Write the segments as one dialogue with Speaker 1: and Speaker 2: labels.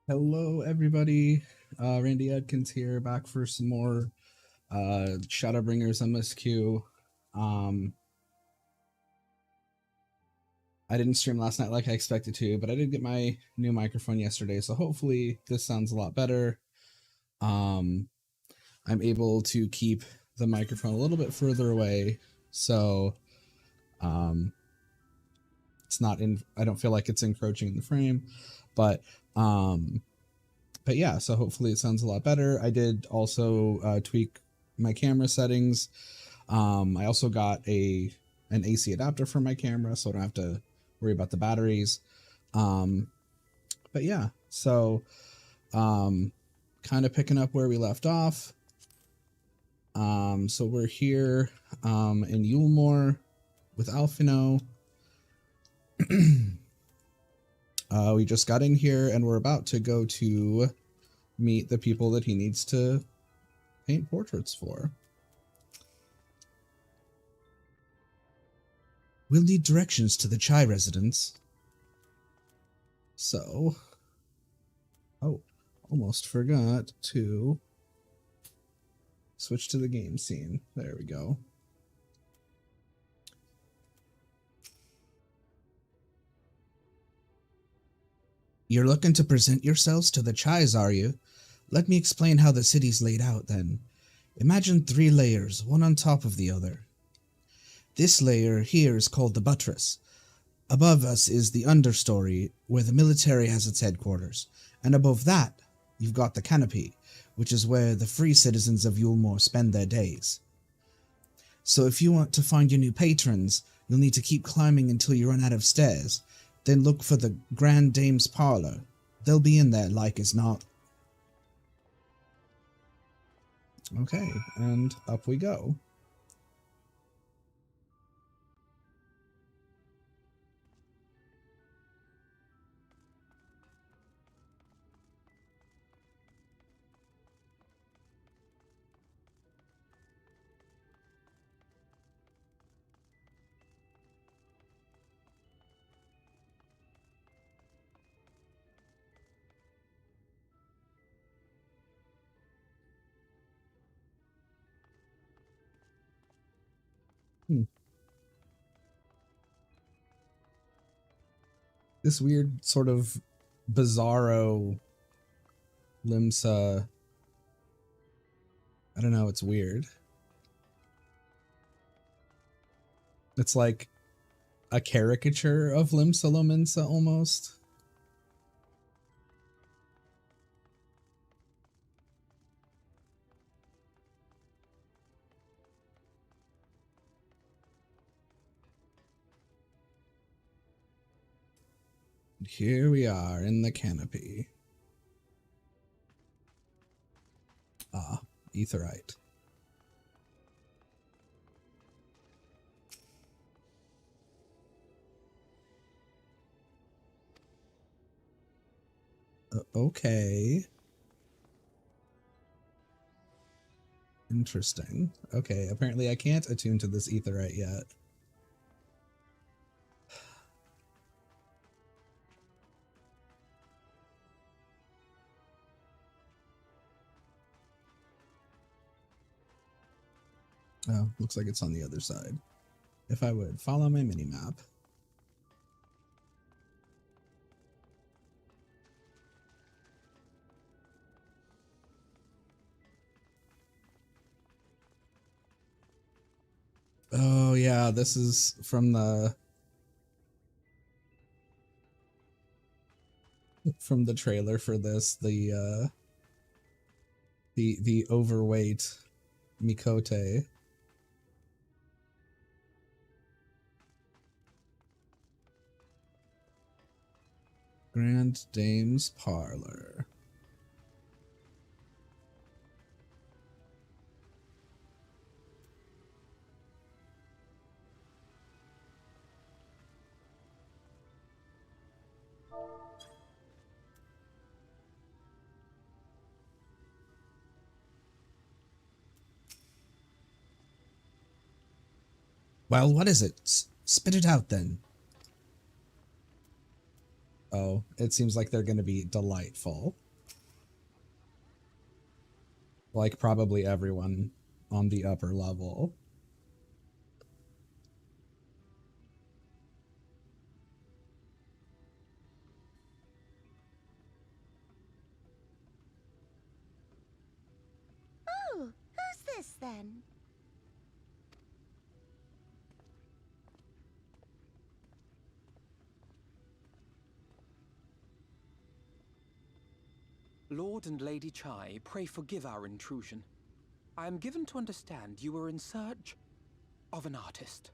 Speaker 1: Hello, everybody. Randy Edkins here, back for some more Shadowbringers MSQ. I didn't stream last night like I expected to, but I did get my new microphone yesterday, so hopefully this sounds a lot better. I'm able to keep the microphone a little bit further away, so it's not in. I don't feel like it's encroaching in the frame, but yeah, so hopefully it sounds a lot better. I did also tweak my camera settings. I also got an AC adapter for my camera, so I don't have to worry about the batteries. But yeah, so kind of picking up where we left off. So we're here in Yulmore with Alfino. We just got in here and we're about to go to meet the people that he needs to paint portraits for. We'll need directions to the Chai residence. So, oh, almost forgot to switch to the game scene. There we go. You're looking to present yourselves to the Chais, are you? Let me explain how the city's laid out, then. Imagine 3 layers, one on top of the other. This layer here is called the buttress. Above us is the understory, where the military has its headquarters, and above that, you've got the canopy, which is where the free citizens of Yulmore spend their days. So if you want to find your new patrons, you'll need to keep climbing until you run out of stairs, then look for the Grand Dame's parlor. They'll be in there like as not. Okay, and up we go. This weird sort of bizarro Limsa. I don't know, it's weird. It's like a caricature of Limsa Lominsa almost. And here we are in the canopy. Ah, Aetheryte. Okay. Interesting. Okay, apparently I can't attune to this Aetheryte yet. Oh, looks like it's on the other side. If I would follow my mini-map. Oh yeah, this is from the trailer for this, the overweight Mikote. Grand Dame's Parlor. Well, what is it? Spit it out then. Oh, it seems like they're going to be delightful. Like probably everyone on the upper level.
Speaker 2: Oh, who's this then?
Speaker 3: Lord and Lady Chai, pray forgive our intrusion. I am given to understand you were in search of an artist.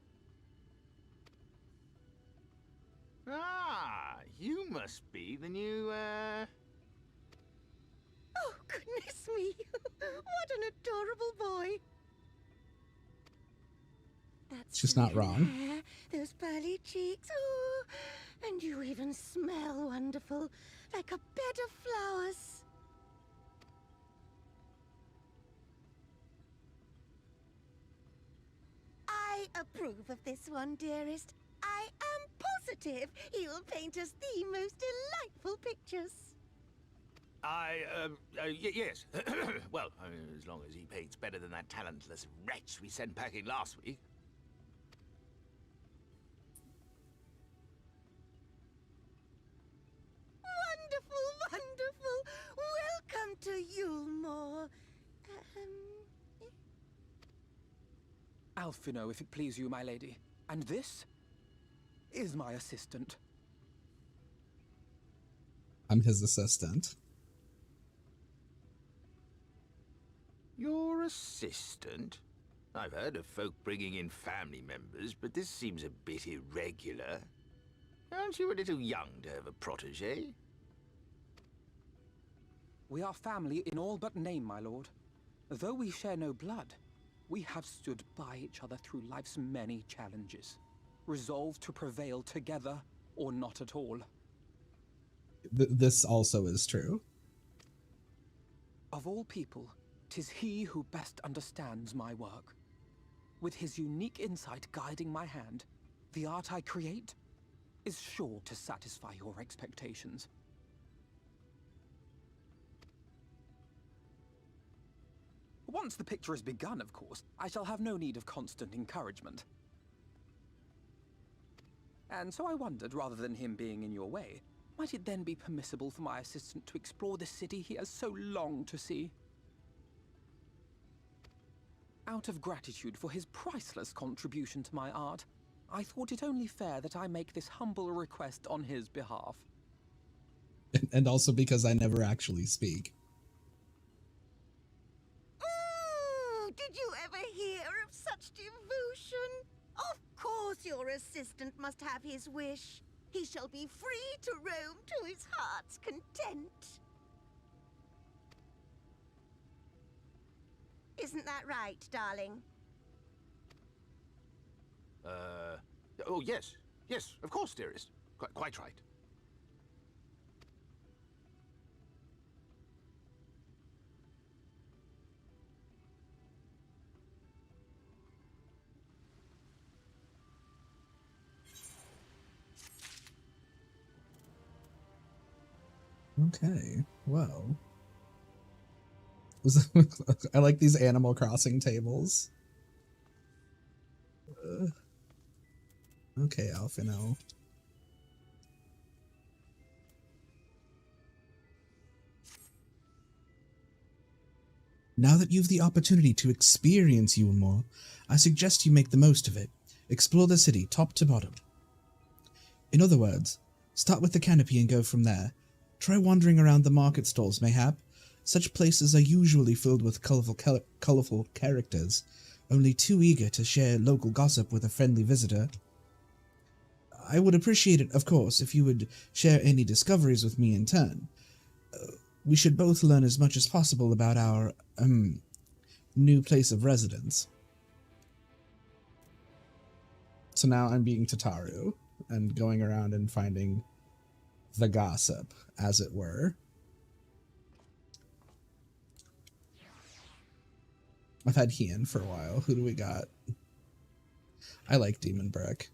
Speaker 4: Ah, you must be the new,
Speaker 2: Oh, goodness me. What an adorable boy. That's
Speaker 1: She's not wrong.
Speaker 2: hair, those pearly cheeks. Oh, and you even smell wonderful, like a bed of flowers. I approve of this one, dearest. I am positive he'll paint us the most delightful pictures.
Speaker 4: yes. Well, as long as he paints better than that talentless wretch we sent packing last week.
Speaker 2: Wonderful, wonderful. Welcome to Yulmore.
Speaker 3: Alphino, if it please you, my lady. And this is my assistant.
Speaker 1: I'm his assistant.
Speaker 4: Your assistant? I've heard of folk bringing in family members, but this seems a bit irregular. Aren't you a little young to have a protege?
Speaker 3: We are family in all but name, my lord. Though we share no blood, we have stood by each other through life's many challenges, resolved to prevail together or not at all.
Speaker 1: This also is true.
Speaker 3: Of all people, 'tis he who best understands my work. With his unique insight guiding my hand, the art I create is sure to satisfy your expectations. Once the picture is begun, of course, I shall have no need of constant encouragement. And so I wondered, rather than him being in your way, might it then be permissible for my assistant to explore the city he has so longed to see? Out of gratitude for his priceless contribution to my art, I thought it only fair that I make this humble request on his behalf.
Speaker 1: And also because I never actually speak.
Speaker 2: Did you ever hear of such devotion? Of course your assistant must have his wish. He shall be free to roam to his heart's content. Isn't that right, darling?
Speaker 4: Oh, yes. Yes, of course, dearest. Quite right.
Speaker 1: Okay, well. I like these Animal Crossing tables. Okay, Alphino. Now that you've the opportunity to experience Yulmore, I suggest you make the most of it. Explore the city, top to bottom. In other words, start with the canopy and go from there. Try wandering around the market stalls, mayhap. Such places are usually filled with colourful characters, only too eager to share local gossip with a friendly visitor. I would appreciate it, of course, if you would share any discoveries with me in turn. We should both learn as much as possible about our, new place of residence. So now I'm being Tataru and going around and finding the gossip, as it were. I've had Hien for a while. Who do we got? I like Demon Brick.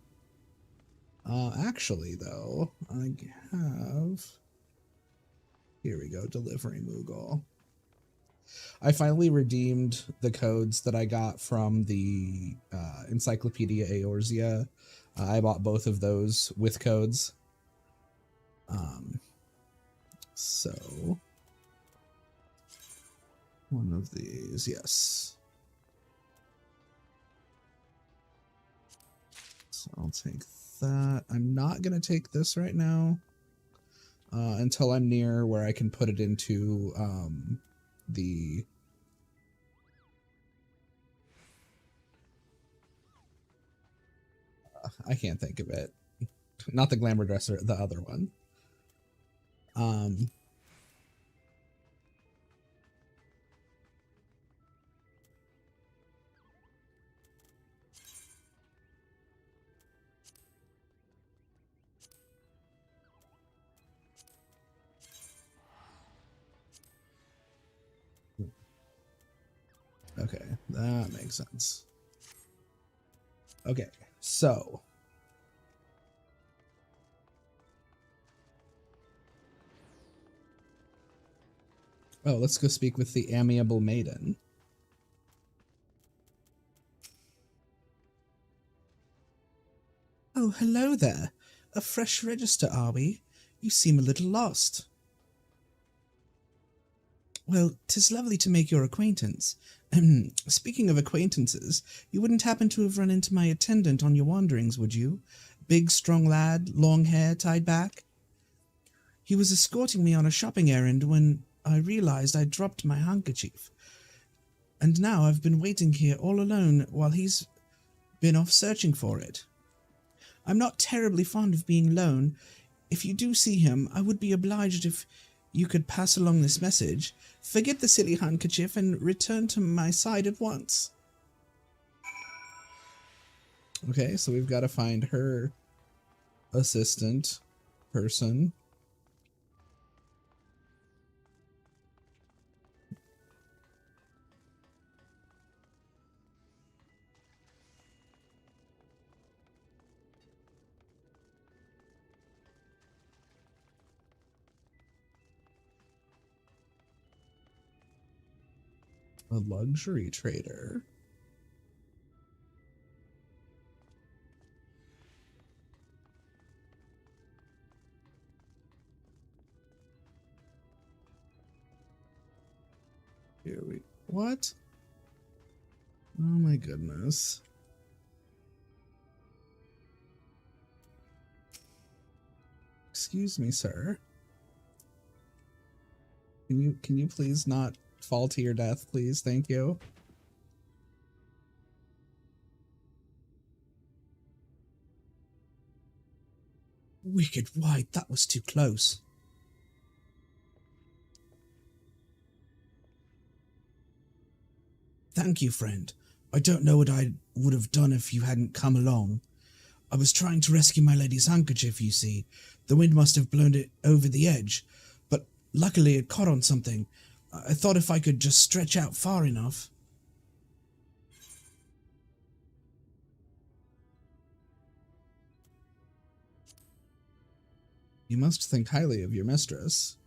Speaker 1: Actually, though, I have... Here we go, delivery Moogle. I finally redeemed the codes that I got from the Encyclopedia Eorzea. I bought both of those with codes. So... One of these, yes. So I'll take that. I'm not going to take this right now until I'm near where I can put it into the... I can't think of it. Not the glamour dresser, the other one. Okay, that makes sense. Okay, so... Oh, let's go speak with the amiable maiden. Oh, hello there. A fresh register, are we? You seem a little lost. Well, 'tis lovely to make your acquaintance. Speaking of acquaintances, you wouldn't happen to have run into my attendant on your wanderings, would you? Big, strong lad, long hair tied back? He was escorting me on a shopping errand when I realized I'd dropped my handkerchief. And now I've been waiting here all alone while he's been off searching for it. I'm not terribly fond of being alone. If you do see him, I would be obliged if you could pass along this message. Forget the silly handkerchief and return to my side at once. Okay, so we've got to find her assistant person. A luxury trader. Here we... What? Oh my goodness. Excuse me, sir. Can you please not fall to your death, please? Thank you. Wicked White, that was too close. Thank you, friend. I don't know what I would have done if you hadn't come along. I was trying to rescue my lady's handkerchief, you see. The wind must have blown it over the edge, but luckily it caught on something. I thought if I could just stretch out far enough. You must think highly of your mistress.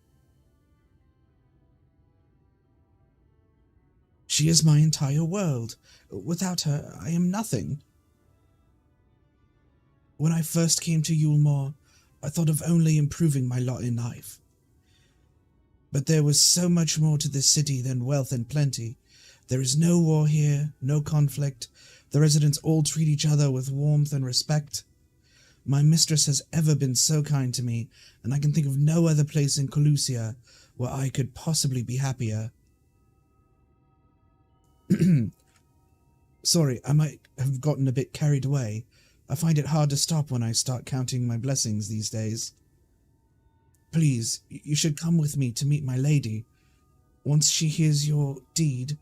Speaker 1: She is my entire world. Without her, I am nothing. When I first came to Yulmore, I thought of only improving my lot in life. But there was so much more to this city than wealth and plenty. There is no war here, no conflict. The residents all treat each other with warmth and respect. My mistress has ever been so kind to me, and I can think of no other place in Colusia where I could possibly be happier. Sorry, I might have gotten a bit carried away. I find it hard to stop when I start counting my blessings these days. Please, you should come with me to meet my lady. Once she hears of your deed,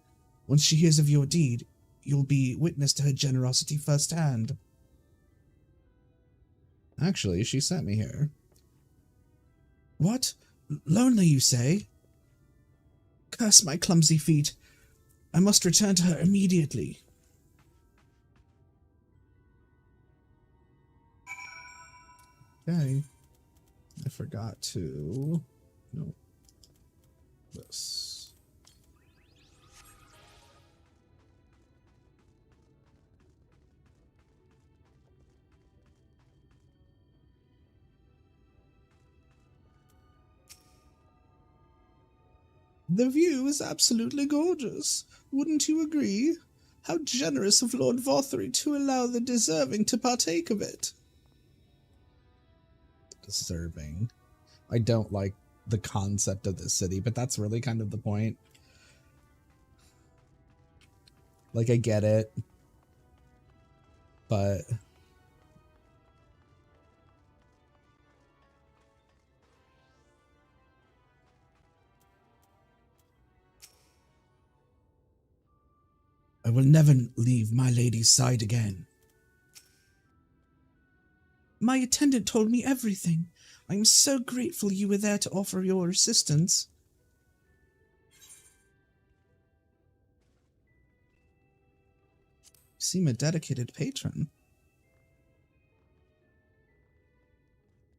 Speaker 1: you'll be witness to her generosity firsthand. Actually, she sent me here. What? Lonely, you say? Curse my clumsy feet. I must return to her immediately. Okay. I forgot to... No. This. The view is absolutely gorgeous. Wouldn't you agree? How generous of Lord Vothry to allow the deserving to partake of it. Deserving. I don't like the concept of this city, but that's really kind of the point. Like, I get it, but... I will never leave my lady's side again. My attendant told me everything. I am so grateful you were there to offer your assistance. You seem a dedicated patron.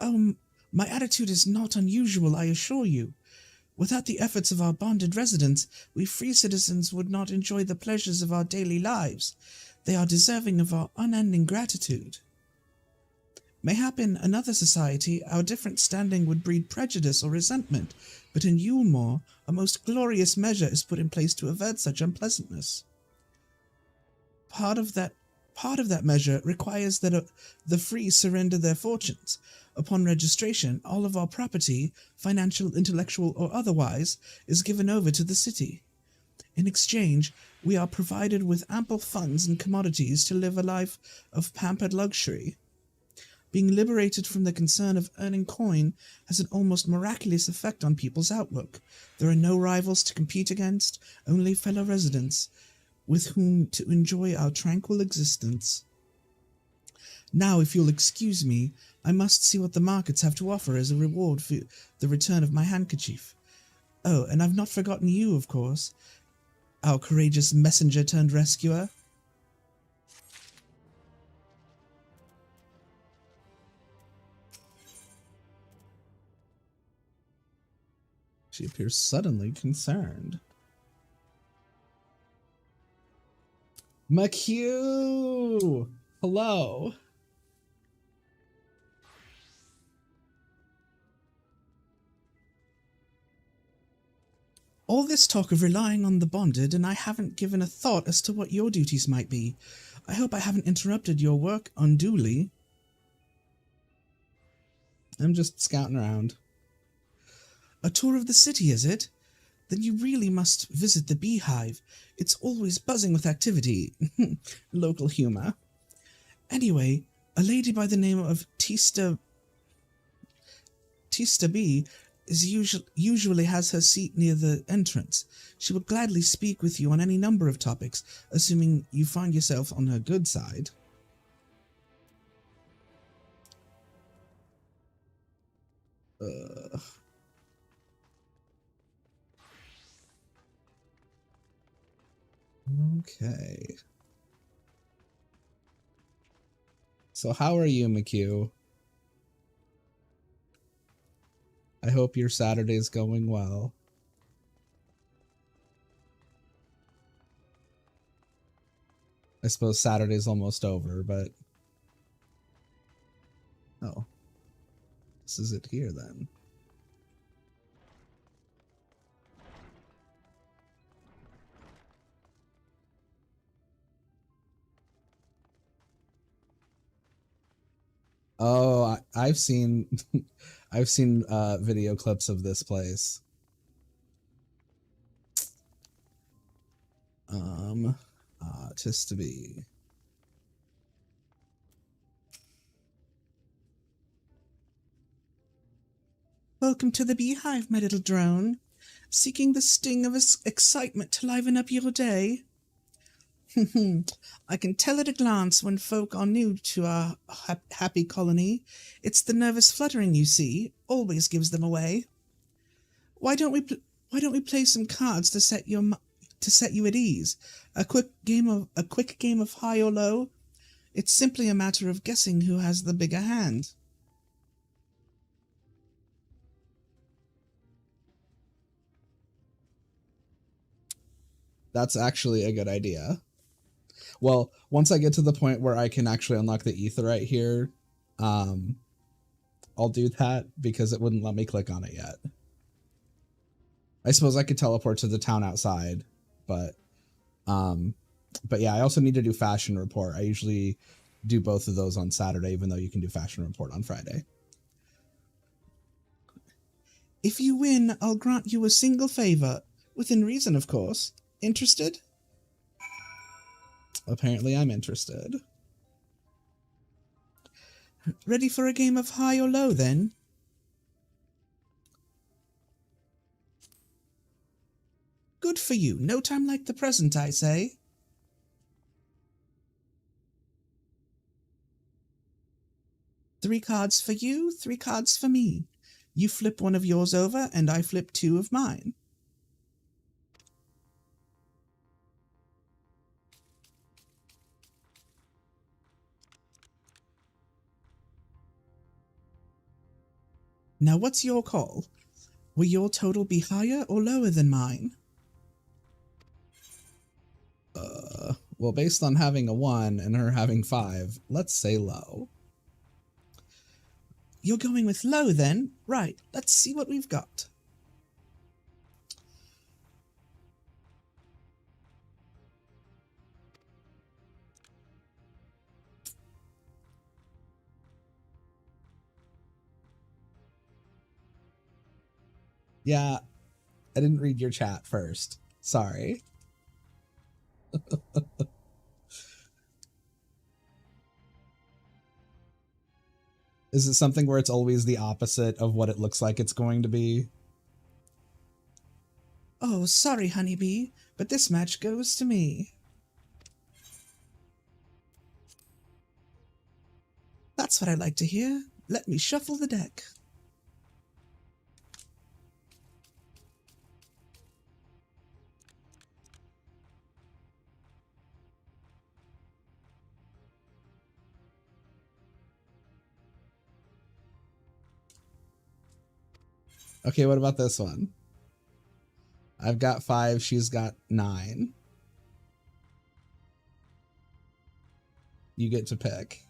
Speaker 1: Oh, my attitude is not unusual, I assure you. Without the efforts of our bonded residents, we free citizens would not enjoy the pleasures of our daily lives. They are deserving of our unending gratitude. Mayhap in another society, our different standing would breed prejudice or resentment, but in Yulmore, a most glorious measure is put in place to avert such unpleasantness. Part of that measure requires that the free surrender their fortunes. Upon registration, all of our property, financial, intellectual, or otherwise, is given over to the city. In exchange, we are provided with ample funds and commodities to live a life of pampered luxury. Being liberated from the concern of earning coin has an almost miraculous effect on people's outlook. There are no rivals to compete against, only fellow residents with whom to enjoy our tranquil existence. Now, if you'll excuse me, I must see what the markets have to offer as a reward for the return of my handkerchief. Oh, and I've not forgotten you, of course, our courageous messenger turned rescuer. She appears suddenly concerned. MSQ! Hello. All this talk of relying on the bonded, and I haven't given a thought as to what your duties might be. I hope I haven't interrupted your work unduly. I'm just scouting around. A tour of the city, is it? Then you really must visit the beehive. It's always buzzing with activity. Local humor. Anyway, a lady by the name of Tista B usually has her seat near the entrance. She will gladly speak with you on any number of topics, assuming you find yourself on her good side. Okay. So how are you, MSQ? I hope your Saturday's going well. I suppose Saturday's almost over, but... Oh. This is it here, then. Oh, I've seen... I've seen video clips of this place. Tis to be. Welcome to the beehive, my little drone. Seeking the sting of excitement to liven up your day? I can tell at a glance when folk are new to our happy colony. It's the nervous fluttering, you see, always gives them away. Why don't we play some cards to set you at ease? A quick game of high or low. It's simply a matter of guessing who has the bigger hand. That's actually a good idea. Well, once I get to the point where I can actually unlock the Aetheryte here, I'll do that because it wouldn't let me click on it yet. I suppose I could teleport to the town outside, but yeah, I also need to do Fashion Report. I usually do both of those on Saturday, even though you can do Fashion Report on Friday. If you win, I'll grant you a single favor. Within reason, of course. Interested? Apparently I'm interested. Ready for a game of high or low, then? Good for you. No time like the present, I say. Three cards for you, 3 cards for me. You flip one of yours over, and I flip 2 of mine. Now what's your call? Will your total be higher or lower than mine? Well, based on having a 1 and her having 5, let's say low. You're going with low then? Right, let's see what we've got. Yeah, I didn't read your chat first. Sorry. Is it something where it's always the opposite of what it looks like it's going to be? Oh, sorry, honeybee, but this match goes to me. That's what I like to hear. Let me shuffle the deck. Okay, what about this one? I've got 5, she's got 9. You get to pick.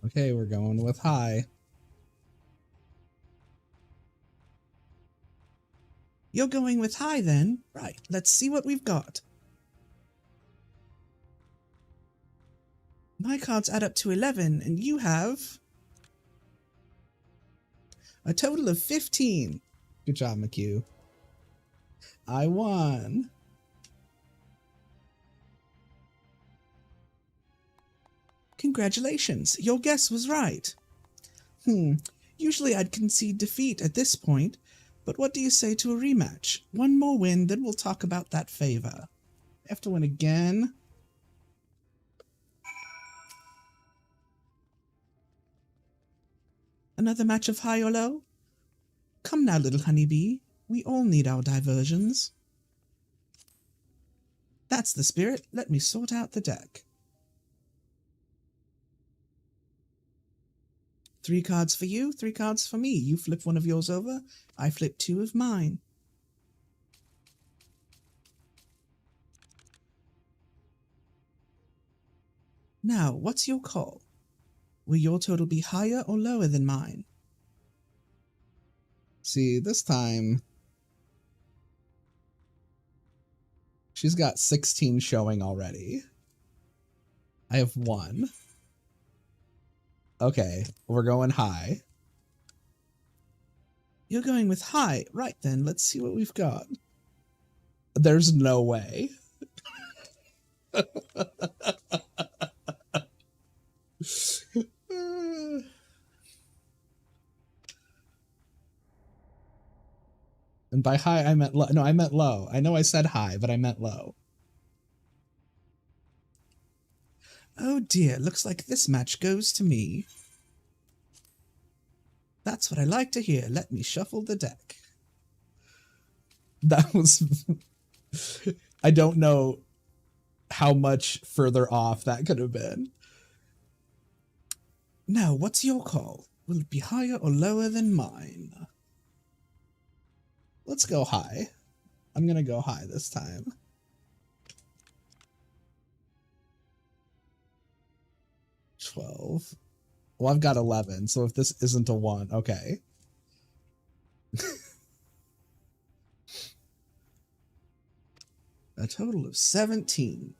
Speaker 1: Okay, we're going with high. You're going with high then? Right, let's see what we've got. My cards add up to 11, and you have a total of 15. Good job, McHugh. I won. Congratulations, your guess was right. Usually I'd concede defeat at this point, but what do you say to a rematch? One more win, then we'll talk about that favor. I have to win again. Another match of high or low? Come now, little honeybee. We all need our diversions. That's the spirit. Let me sort out the deck. 3 cards for you, 3 cards for me. You flip one of yours over, I flip 2 of mine. Now, what's your call? Will your total be higher or lower than mine? See, this time she's got 16 showing already. I have 1. Okay, we're going high. You're going with high. Right then, let's see what we've got. There's no way. And by high, I meant low. No, I meant low. I know I said high, but I meant low. Oh dear, looks like this match goes to me. That's what I like to hear. Let me shuffle the deck. That was... I don't know how much further off that could have been. Now, what's your call? Will it be higher or lower than mine? Let's go high. I'm going to go high this time. $12. Well, I've got 11, so if this isn't a 1, okay. A total of 17.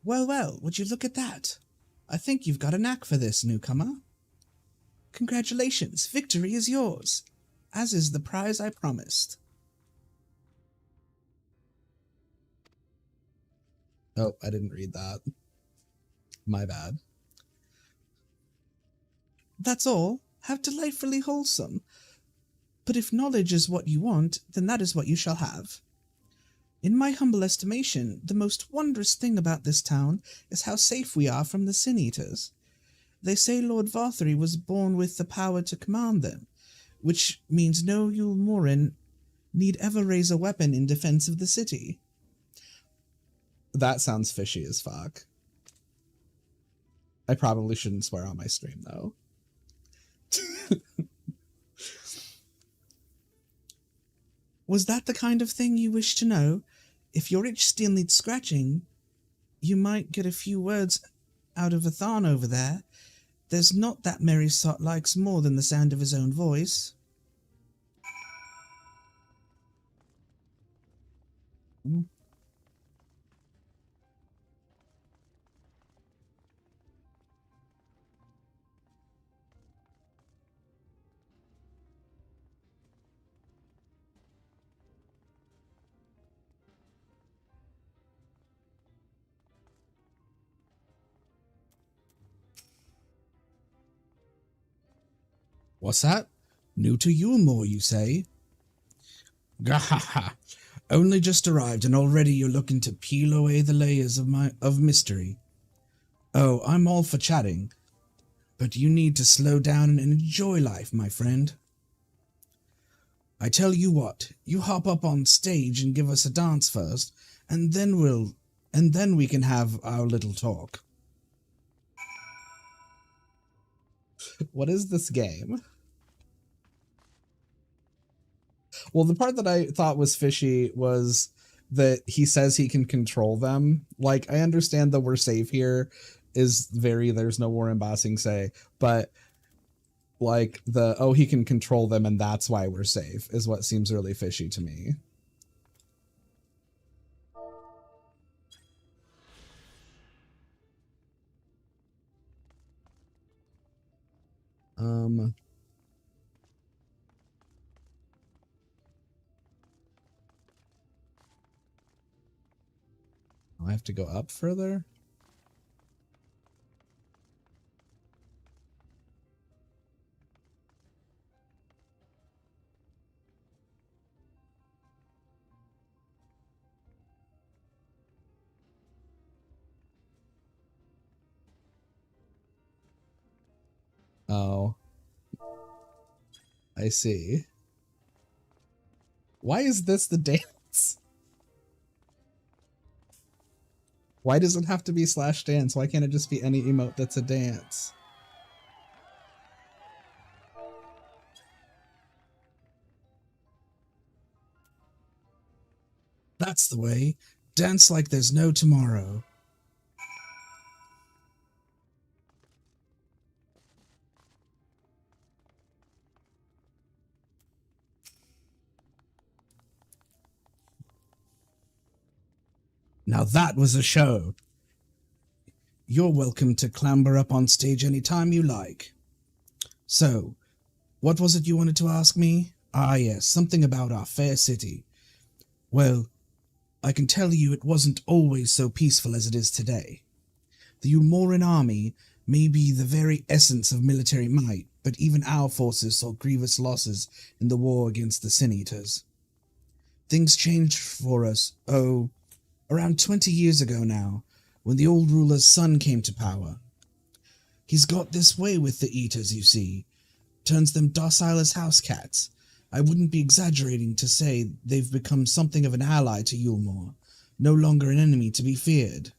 Speaker 1: Well, well, would you look at that? I think you've got a knack for this, newcomer. Congratulations, victory is yours, as is the prize I promised. Oh, I didn't read that. My bad. That's all. How delightfully wholesome. But if knowledge is what you want, then that is what you shall have. In my humble estimation, the most wondrous thing about this town is how safe we are from the Sin-Eaters. They say Lord Varthry was born with the power to command them, which means no Yule Morin need ever raise a weapon in defense of the city. That sounds fishy as fuck. I probably shouldn't swear on my stream, though. Was that the kind of thing you wish to know? If your itch still needs scratching, you might get a few words out of a Tharn over there. There's not that merry sot likes more than the sound of his own voice. What's that? New to Yulmore, you say? Gahaha! Only just arrived, and already you're looking to peel away the layers of mystery. Oh, I'm all for chatting, but you need to slow down and enjoy life, my friend. I tell you what, you hop up on stage and give us a dance first, and then we can have our little talk. What is this game? Well, the part that I thought was fishy was that he says he can control them. Like, I understand that we're safe here is there's no war embossing say, but like he can control them and that's why we're safe is what seems really fishy to me. I have to go up further? Oh. I see. Why is this the dance? Why does it have to be /dance? Why can't it just be any emote that's a dance? That's the way. Dance like there's no tomorrow. Now that was a show. You're welcome to clamber up on stage anytime you like. So, what was it you wanted to ask me? Ah yes, something about our fair city. Well, I can tell you it wasn't always so peaceful as it is today. The Umoran army may be the very essence of military might, but even our forces saw grievous losses in the war against the Sin-Eaters. Things changed for us, Around 20 years ago now, when the old ruler's son came to power. He's got this way with the Eaters, you see. Turns them docile as house cats. I wouldn't be exaggerating to say they've become something of an ally to Yulmore, no longer an enemy to be feared.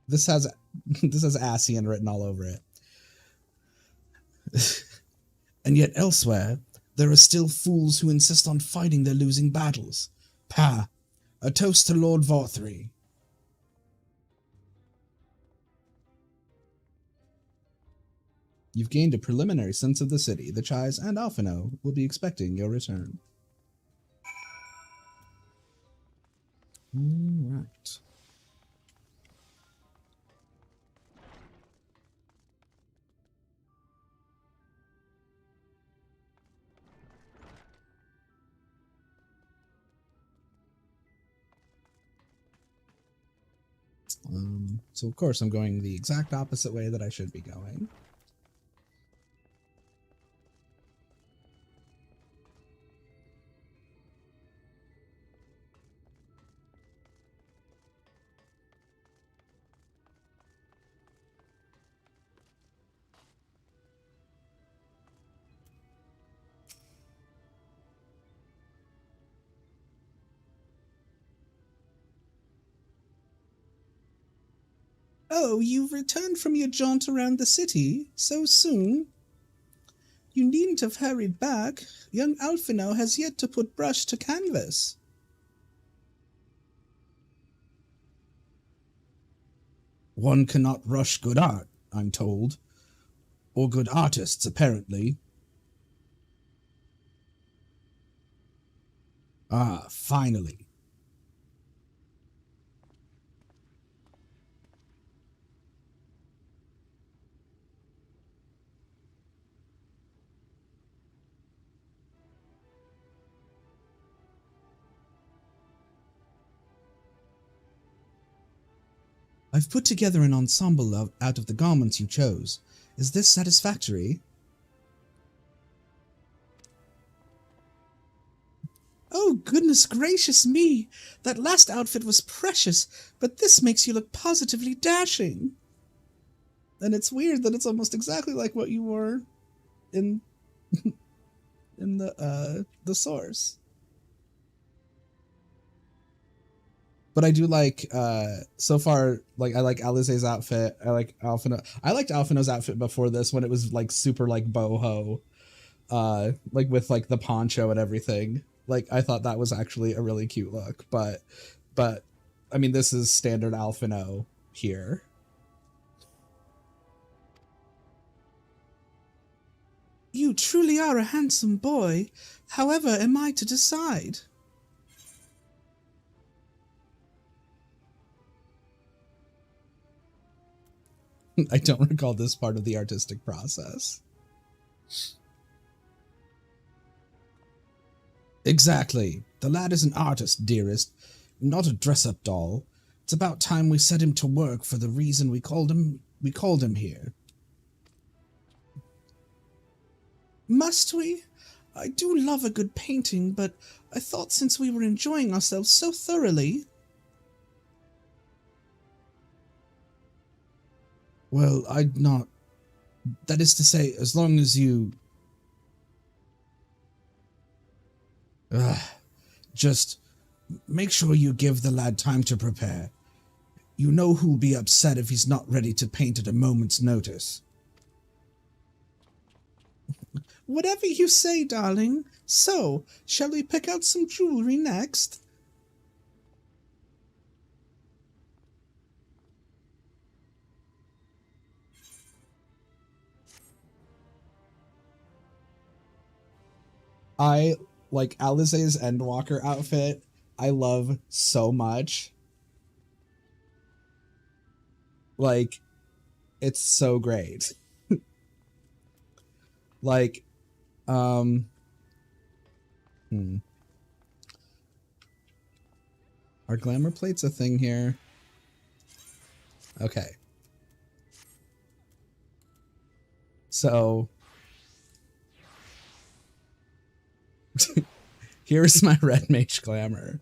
Speaker 1: This has Ascian written all over it. And yet elsewhere, there are still fools who insist on fighting their losing battles. Pah! A toast to Lord Vorthry. You've gained a preliminary sense of the city. The Chais and Alphino will be expecting your return. Alright. So of course I'm going the exact opposite way that I should be going. Oh, you've returned from your jaunt around the city so soon? You needn't have hurried back. Young Alphino has yet to put brush to canvas. One cannot rush good art, I'm told. Or good artists, apparently. Ah, finally. I've put together an ensemble out of the garments you chose. Is this satisfactory? Oh, goodness gracious me! That last outfit was precious, but this makes you look positively dashing. And it's weird that it's almost exactly like what you wore in in the source. But I do like, so far, like, I like Alize's outfit. I like Alphino. I liked Alphino's outfit before this when it was, like, super, like, boho. Like, with, like, the poncho and everything. Like, I thought that was actually a really cute look. But, I mean, this is standard Alphino here. You truly are a handsome boy. However am I to decide? I don't recall this part of the artistic process. Exactly. The lad is an artist, dearest, not a dress-up doll. It's about time we set him to work for the reason we called him here. Must we? I do love a good painting, but I thought since we were enjoying ourselves so thoroughly... Well, I'd not... That is to say, as long as you... Just make sure you give the lad time to prepare. You know who'll be upset if he's not ready to paint at a moment's notice. Whatever you say, darling. So, shall we pick out some jewelry next? I like Alize's Endwalker outfit. I love so much. Like, it's so great. Like, Are glamour plates a thing here? Okay. So here's my red mage glamour.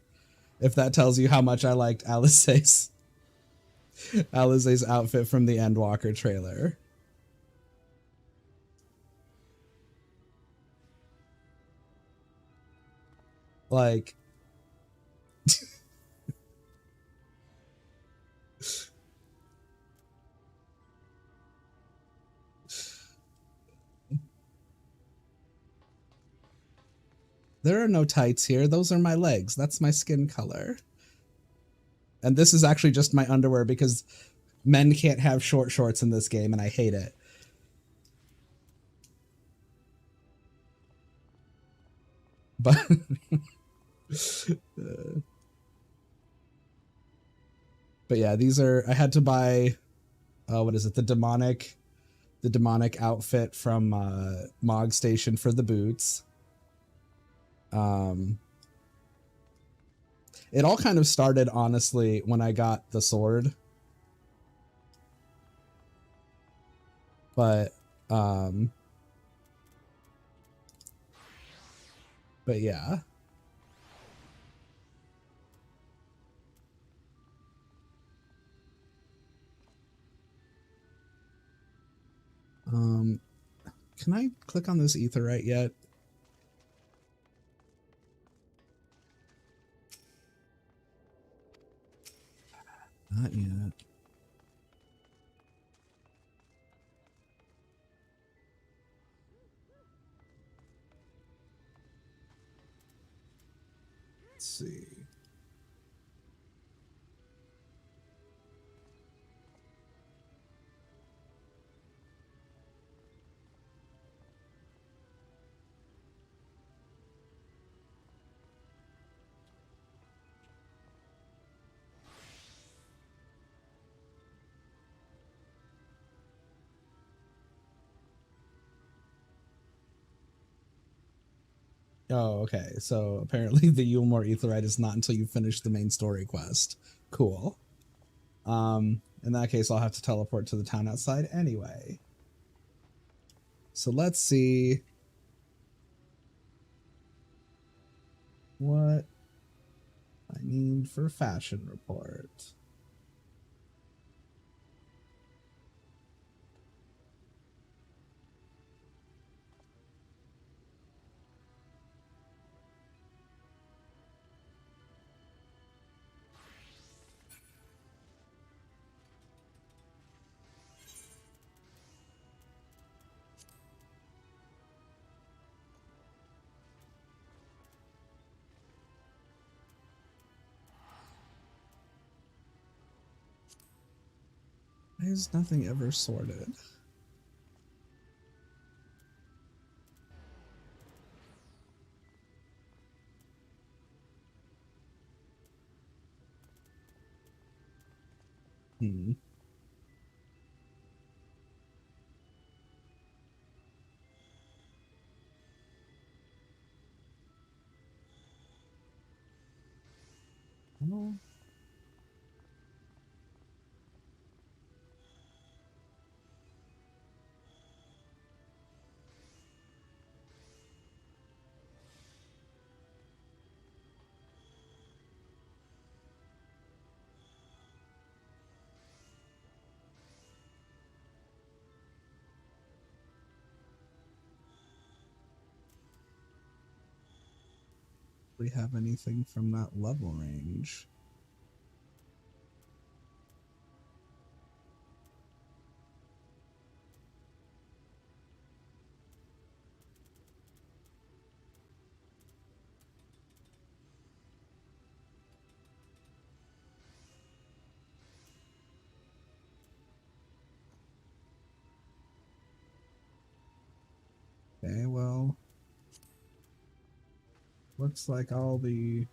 Speaker 1: If that tells you how much I liked Alisae's outfit from the Endwalker trailer. Like, there are no tights here. Those are my legs. That's my skin color. And this is actually just my underwear because men can't have short shorts in this game and I hate it. But but yeah, these are, I had to buy what is it? The demonic outfit from Mog Station for the boots. It all kind of started, honestly, when I got the sword. But yeah. Can I click on this aetheryte yet? Not yet. Let's see. Oh, okay. So apparently the Yulmore aetheryte is not until you finish the main story quest. Cool. In that case, I'll have to teleport to the town outside anyway. So let's see what I need for fashion report. Why is nothing ever sorted? Hmm. Oh. We have anything from that level range? Okay, well, looks like I'll be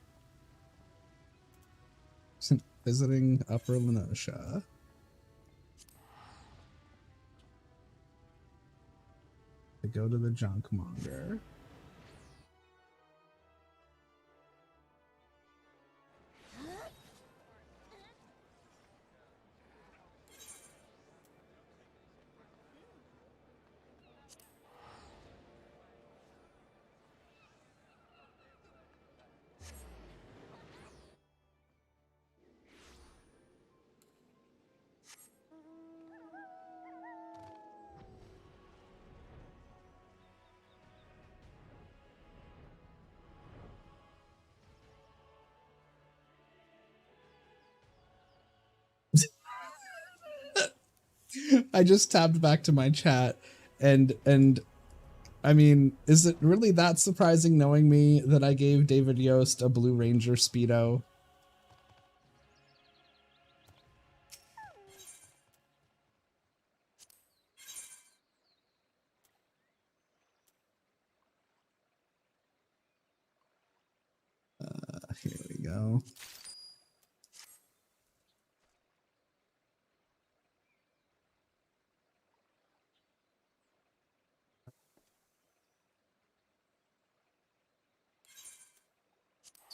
Speaker 1: visiting Upper Lenosha. To go to the junk monger. I just tabbed back to my chat, and I mean, is it really that surprising knowing me that I gave David Yost a Blue Ranger Speedo? Here we go.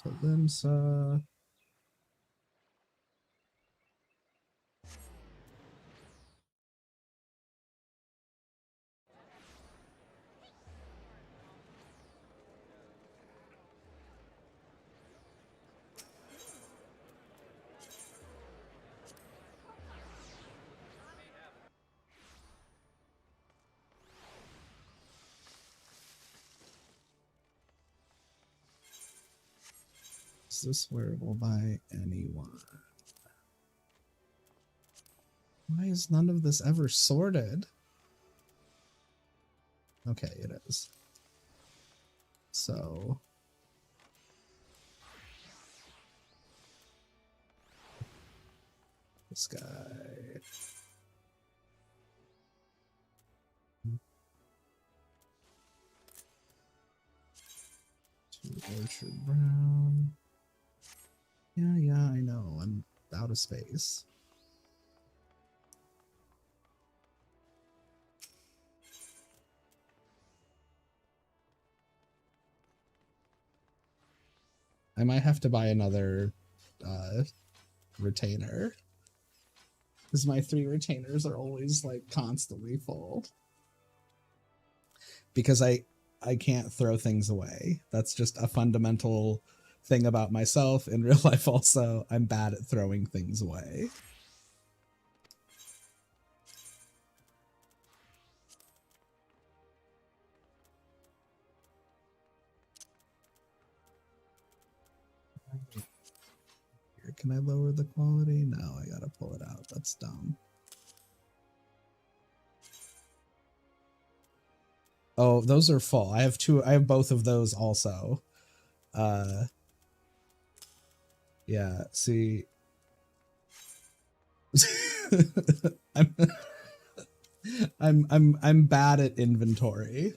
Speaker 1: So Limsa. Is this wearable by anyone? Why is none of this ever sorted? Okay, it is. So this guy. Orchard Brown. Yeah, I know. I'm out of space. I might have to buy another retainer, because my 3 retainers are always like constantly full. Because I can't throw things away. That's just a fundamental thing about myself. In real life also, I'm bad at throwing things away. Here, can I lower the quality? No, I gotta pull it out. That's dumb. Oh, those are full. I have both of those also. Yeah, see. I'm bad at inventory.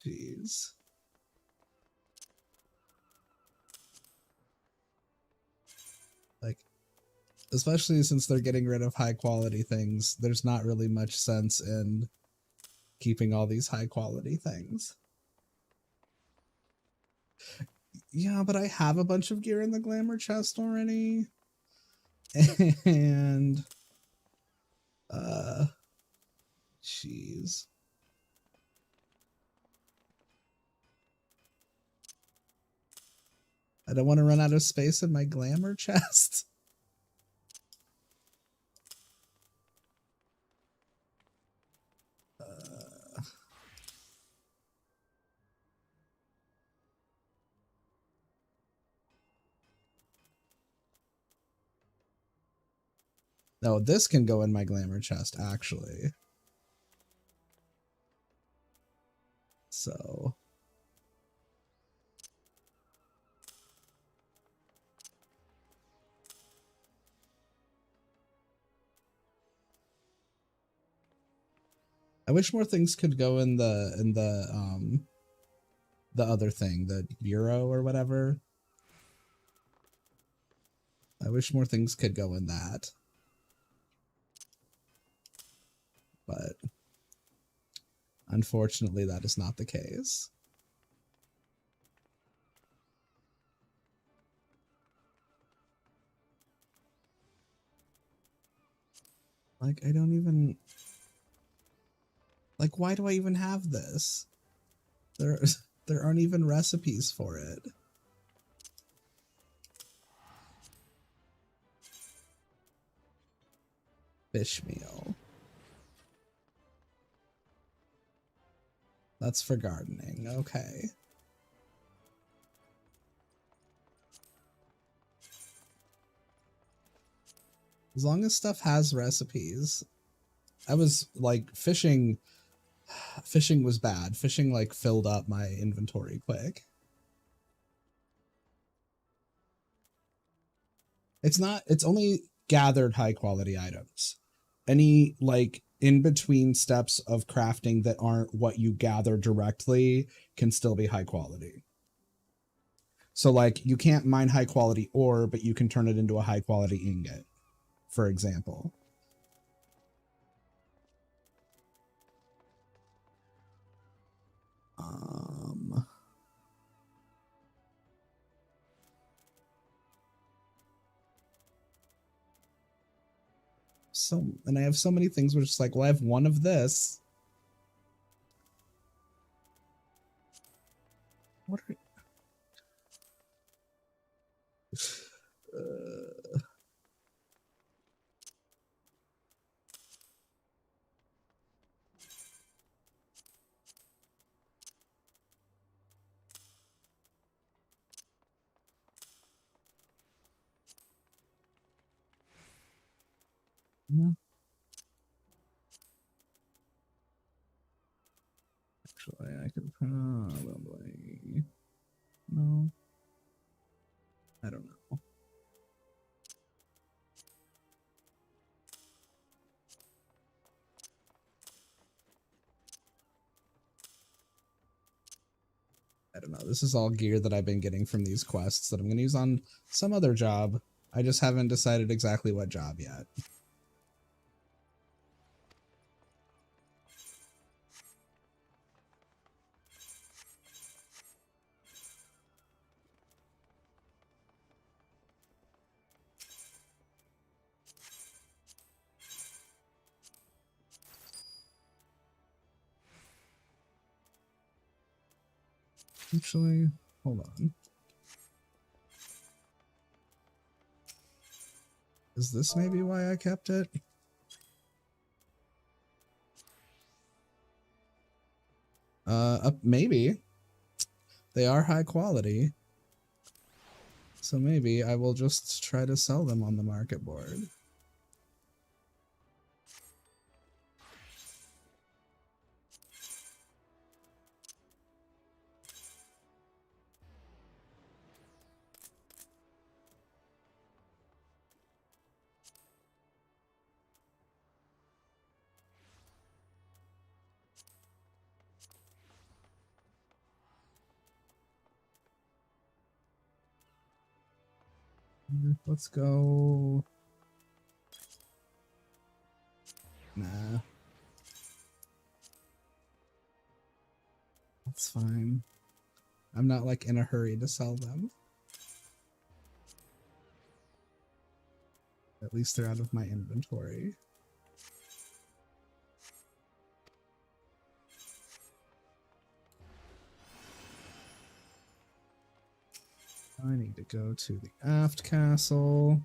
Speaker 1: Jeez. Like, especially since they're getting rid of high quality things, there's not really much sense in keeping all these high quality things. Yeah, but I have a bunch of gear in the glamour chest already. And jeez. I don't want to run out of space in my glamour chest. No, this can go in my glamour chest, actually. So I wish more things could go in the other thing, the bureau or whatever. I wish more things could go in that. But unfortunately, that is not the case. Like, I don't even... Like, why do I even have this? There aren't even recipes for it. Fish meal. That's for gardening. Okay. As long as stuff has recipes. I was like fishing was bad. Fishing like filled up my inventory quick. It's only gathered high quality items. Any like in between steps of crafting that aren't what you gather directly can still be high quality. So like you can't mine high quality ore, but you can turn it into a high quality ingot, for example. And I have so many things where it's like, well, I have one of this. What are no. Actually, I could probably... No. I don't know. I don't know. This is all gear that I've been getting from these quests that I'm going to use on some other job. I just haven't decided exactly what job yet. Actually, hold on. Is this maybe why I kept it? Maybe. They are high quality. So maybe I will just try to sell them on the market board. Let's go. Nah. That's fine. I'm not like in a hurry to sell them. At least they're out of my inventory. I need to go to the aft castle.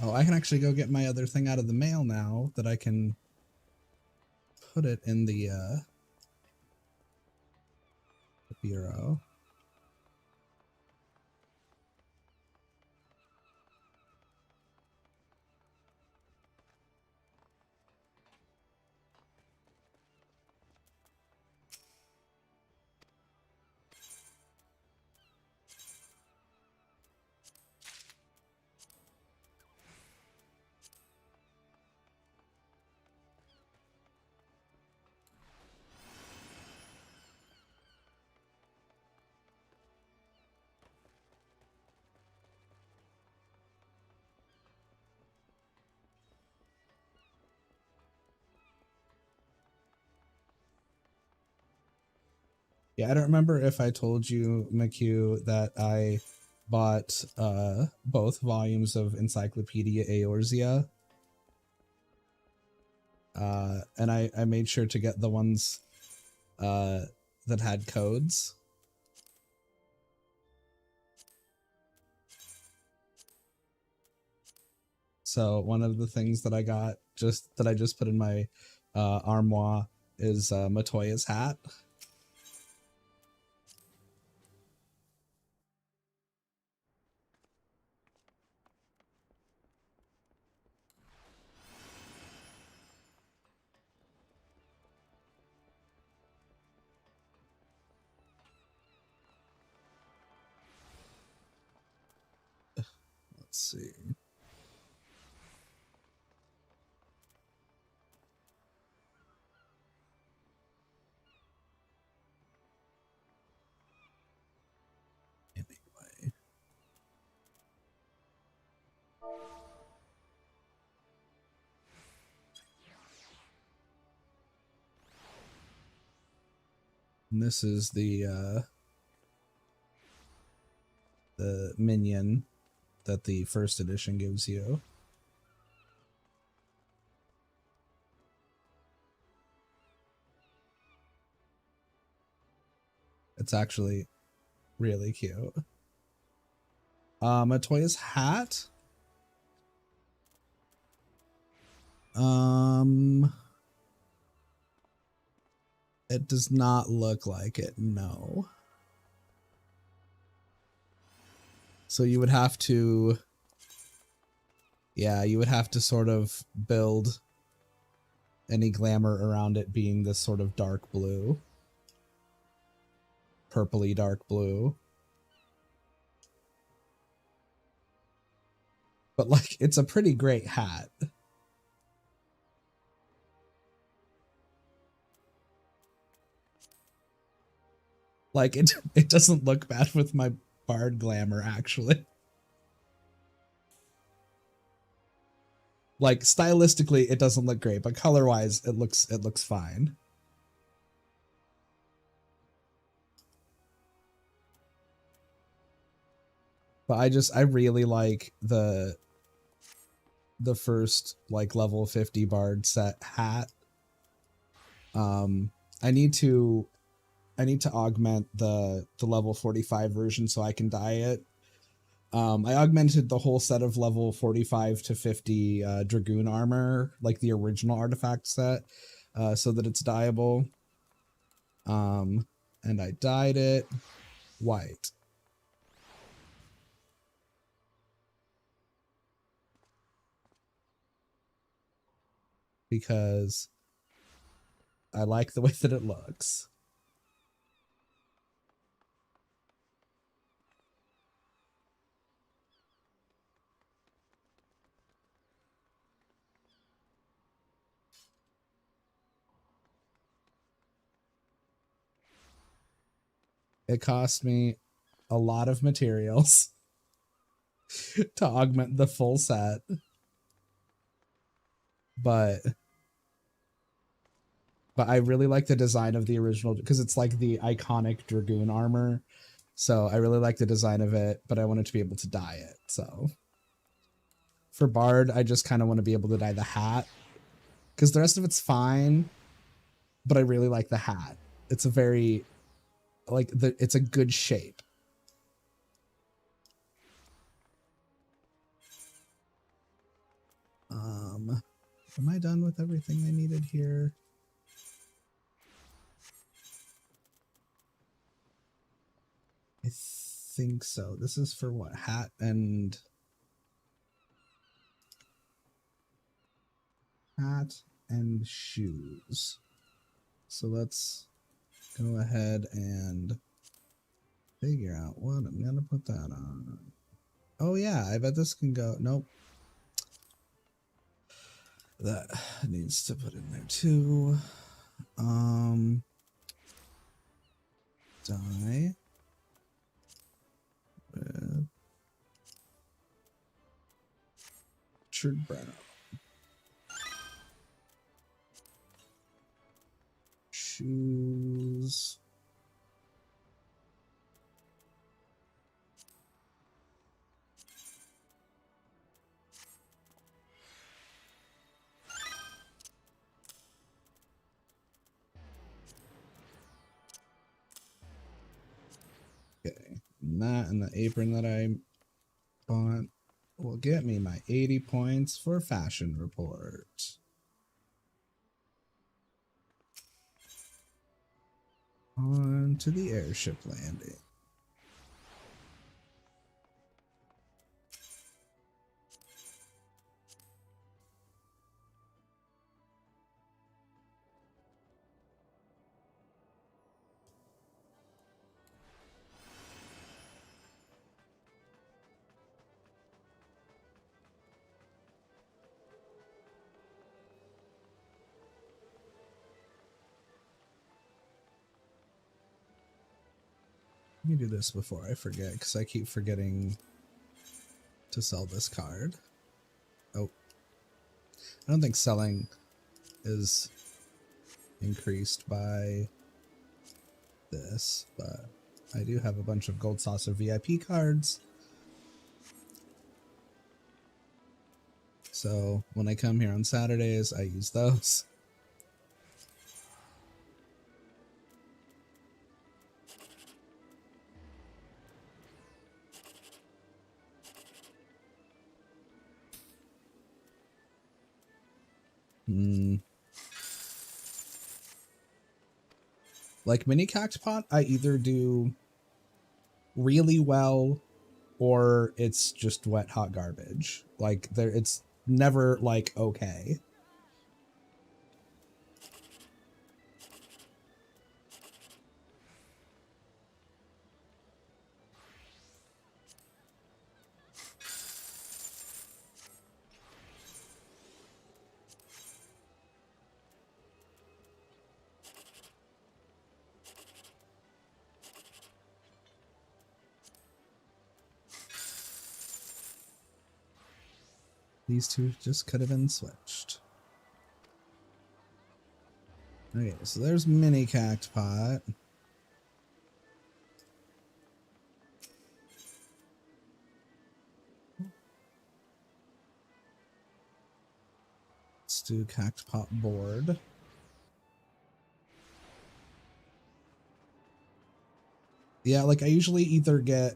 Speaker 1: Oh, I can actually go get my other thing out of the mail now that I can put it in the bureau. Yeah, I don't remember if I told you, McHugh, that I bought both volumes of Encyclopedia Eorzea. And I made sure to get the ones that had codes. So one of the things that I got that I just put in my armoire is Matoya's hat. Let's see. Anyway. And this is the minion that the first edition gives you. It's actually really cute. Matoya's hat. It does not look like it, no. So you would have to, yeah, you would have to sort of build any glamour around it being this sort of dark blue. Purpley dark blue. But like, it's a pretty great hat. Like, it doesn't look bad with my bard glamour, actually. Like, stylistically, it doesn't look great, but color-wise, it looks fine. But I really like the first, like, level 50 bard set hat. I need to augment the level 45 version so I can dye it. I augmented the whole set of level 45 to 50 Dragoon armor, like the original artifact set, so that it's dyeable. And I dyed it white. Because I like the way that it looks. It cost me a lot of materials to augment the full set. But I really like the design of the original because it's like the iconic Dragoon armor. So I really like the design of it, but I wanted to be able to dye it. So for Bard, I just kind of want to be able to dye the hat because the rest of it's fine, but I really like the hat. It's a very, like, it's a good shape. Am I done with everything I needed here? I think so. This is for what? Hat and shoes. So let's go ahead and figure out what I'm gonna put that on. Oh yeah, I bet this can go. Nope. That needs to put in there too. Dye with Richard Brown. Shoes. Okay, and that and the apron that I bought will get me my 80 points for fashion report. On to the airship landing. Let me do this before I forget, because I keep forgetting to sell this card. Oh, I don't think selling is increased by this, but I do have a bunch of Gold Saucer VIP cards. So when I come here on Saturdays, I use those. Like mini cactpot, I either do really well or it's just wet hot garbage. Like there, it's never like okay. These two just could have been switched. Okay, so there's mini cactpot. Let's do cactpot board. Yeah, like I usually either get,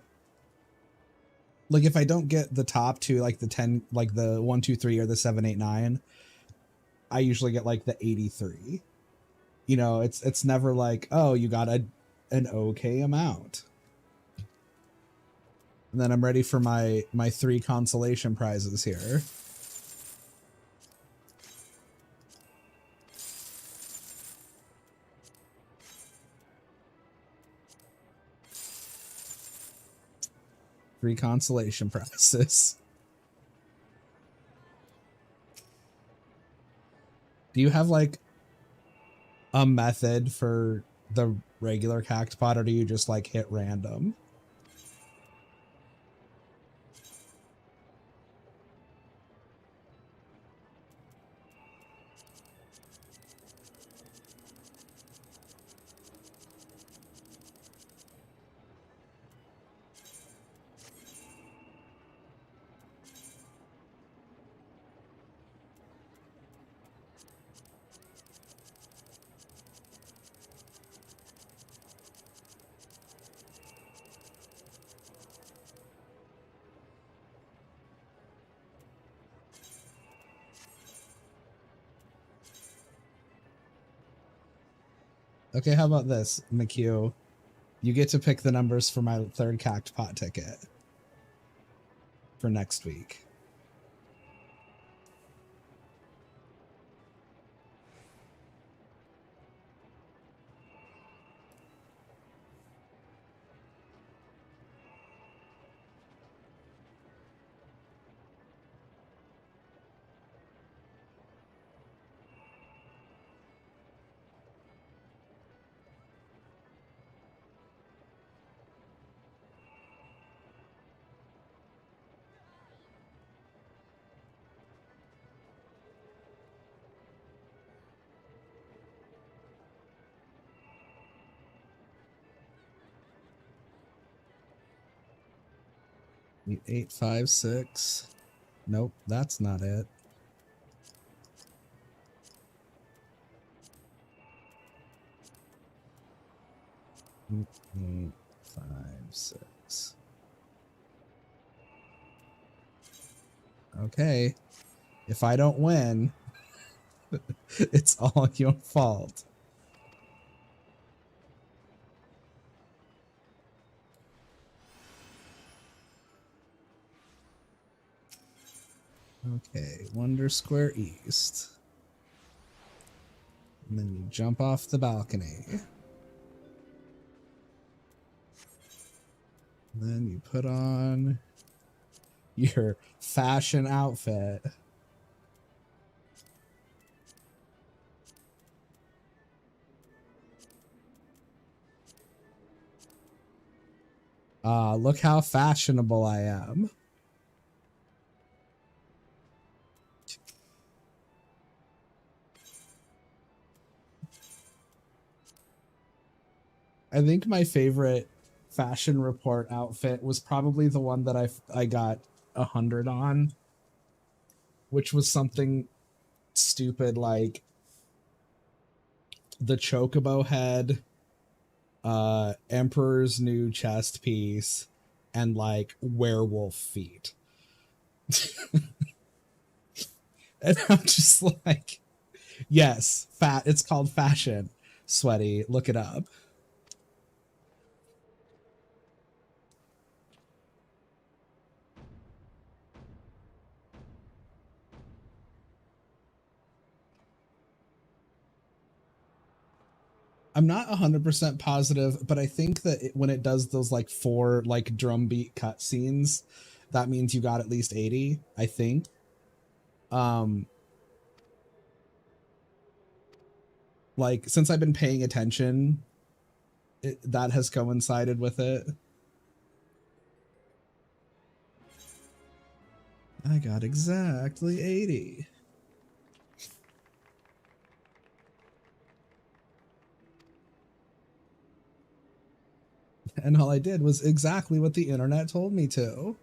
Speaker 1: like if I don't get the top two, like the 10, like the 1, 2, 3 or the 7, 8, 9, I usually get like the 83. You know, it's never like, oh, you got an okay amount. And then I'm ready for my 3 consolation prizes here. Three consolation prizes. Do you have like a method for the regular cactpot, or do you just like hit random? Okay, how about this, McHugh? You get to pick the numbers for my 3rd cactpot ticket for next week. Need 8, 5, 6. Nope, that's not it. 8, 5, 6. Okay. If I don't win, it's all your fault. Okay, Wonder Square East. And then you jump off the balcony. And then you put on your fashion outfit. Look how fashionable I am. I think my favorite fashion report outfit was probably the one that I got 100 on, which was something stupid like the chocobo head, Emperor's new chest piece, and like werewolf feet. And I'm just like, yes, it's called fashion. Sweaty, look it up. I'm not 100% positive, but I think that when it does those like 4 like drum beat cutscenes, that means you got at least 80, I think. Like since I've been paying attention, that has coincided with it. I got exactly 80. And all I did was exactly what the internet told me to.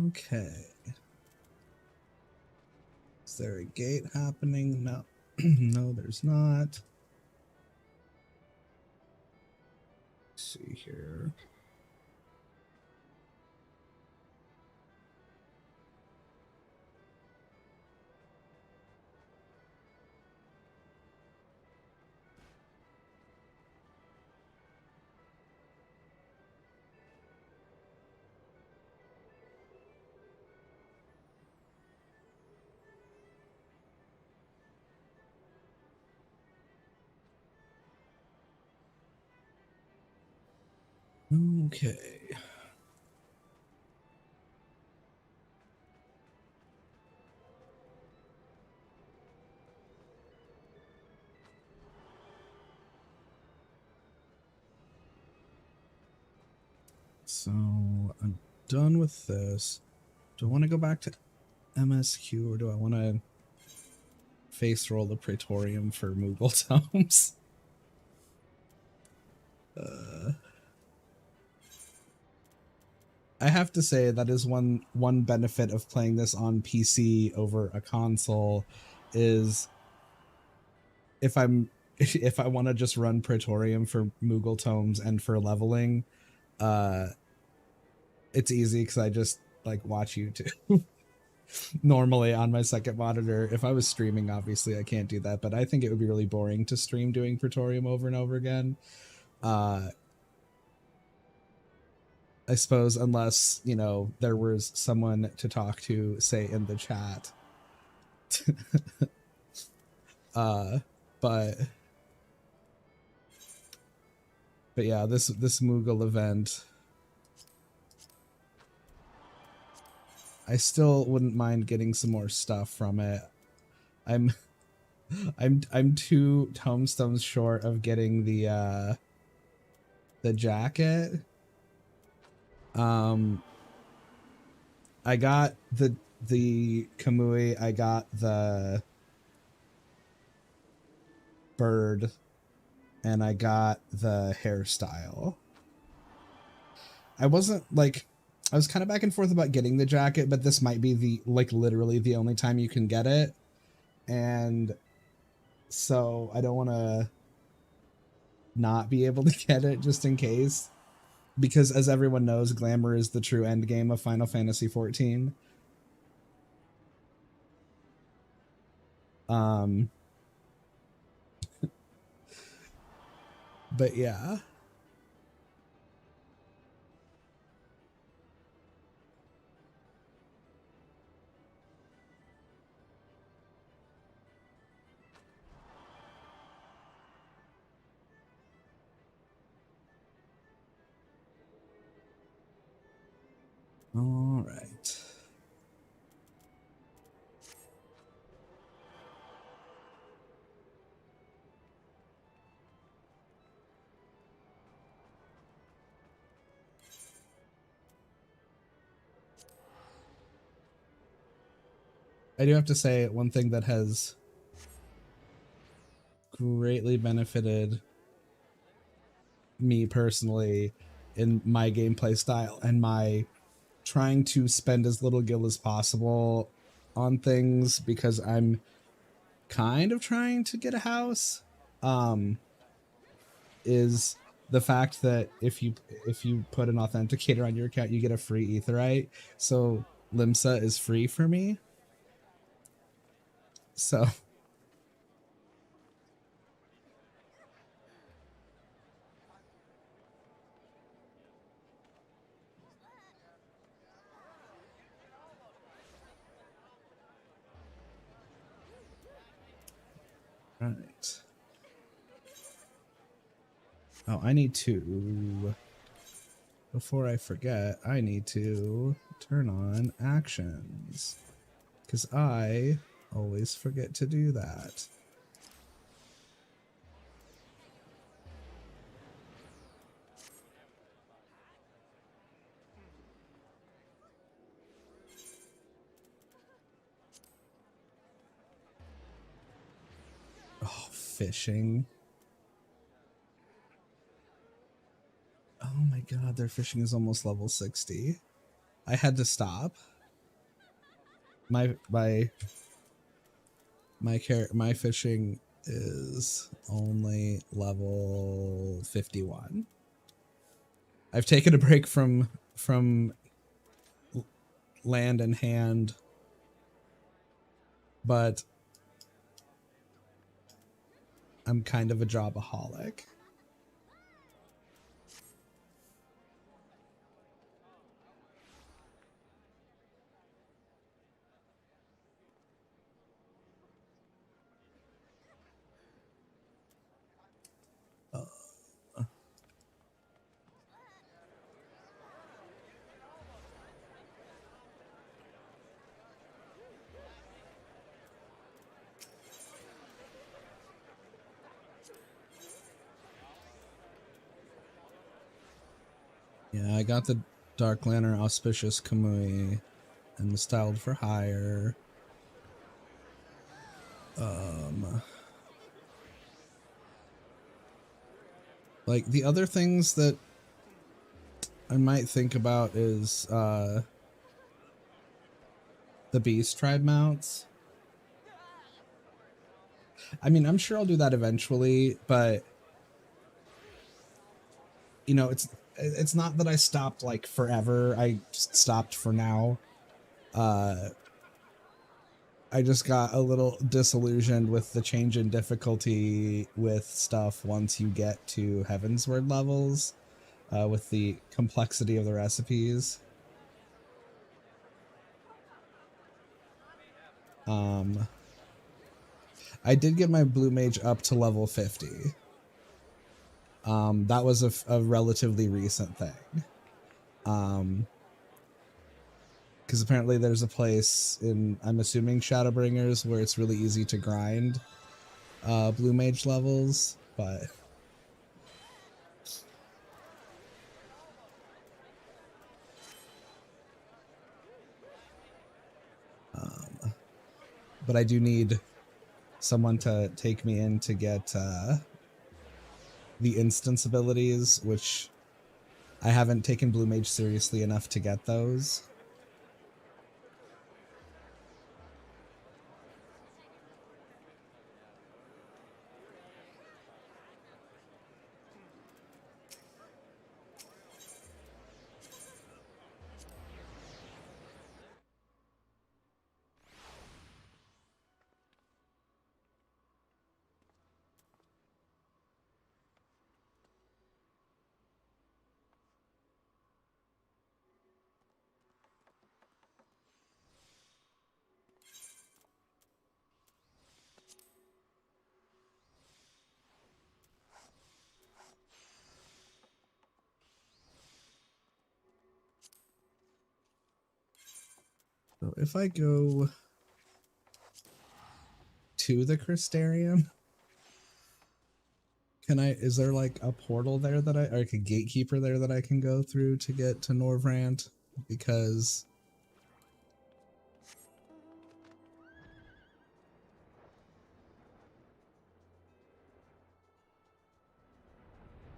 Speaker 1: Okay. Is there a gate happening? No. No, there's not. Let's see here. Okay. So I'm done with this. Do I want to go back to MSQ or do I want to face roll the Praetorium for Moogle Tomes? I have to say that is one benefit of playing this on PC over a console is if I want to just run Praetorium for Moogle Tomes and for leveling, it's easy because I just like watch YouTube. Normally on my second monitor. If I was streaming, obviously I can't do that, but I think it would be really boring to stream doing Praetorium over and over again. I suppose unless, you know, there was someone to talk to, say, in the chat. But yeah, this Moogle event, I still wouldn't mind getting some more stuff from it. I'm 2 tomestones short of getting the jacket. I got the Kamui, I got the bird. and I got the hairstyle. I wasn't like, I was kind of back and forth about getting the jacket, but this might be the, like, literally the only time you can get it. And so I don't want to not be able to get it just in case. Because as everyone knows, glamour is the true end game of Final Fantasy XIV. But yeah. All right. I do have to say, one thing that has greatly benefited me personally in my gameplay style and my trying to spend as little gil as possible on things, because I'm kind of trying to get a house, is the fact that if you put an authenticator on your account, you get a free aetheryte. So Limsa is free for me. So right. Oh, I need to, before I forget, I need to turn on actions, because I always forget to do that. Oh, fishing. Oh my god, their fishing is almost level 60. I had to stop. My fishing is only level 51. I've taken a break from land and hand, but I'm kind of a jobaholic. Yeah, I got the Dark Lantern Auspicious Kamui and the Styled for Hire. Like, the other things that I might think about is the Beast Tribe mounts. I mean, I'm sure I'll do that eventually, but you know, it's not that I stopped like forever. I just stopped for now. I just got a little disillusioned with the change in difficulty with stuff once you get to Heavensward levels, with the complexity of the recipes. I did get my Blue Mage up to level 50. That was a relatively recent thing. Because apparently there's a place in, I'm assuming, Shadowbringers where it's really easy to grind Blue Mage levels, but I do need someone to take me in to get the instance abilities, which I haven't taken Blue Mage seriously enough to get those. So if I go to the Crystarium, is there like a portal there or like a gatekeeper there that I can go through to get to Norvrant? Because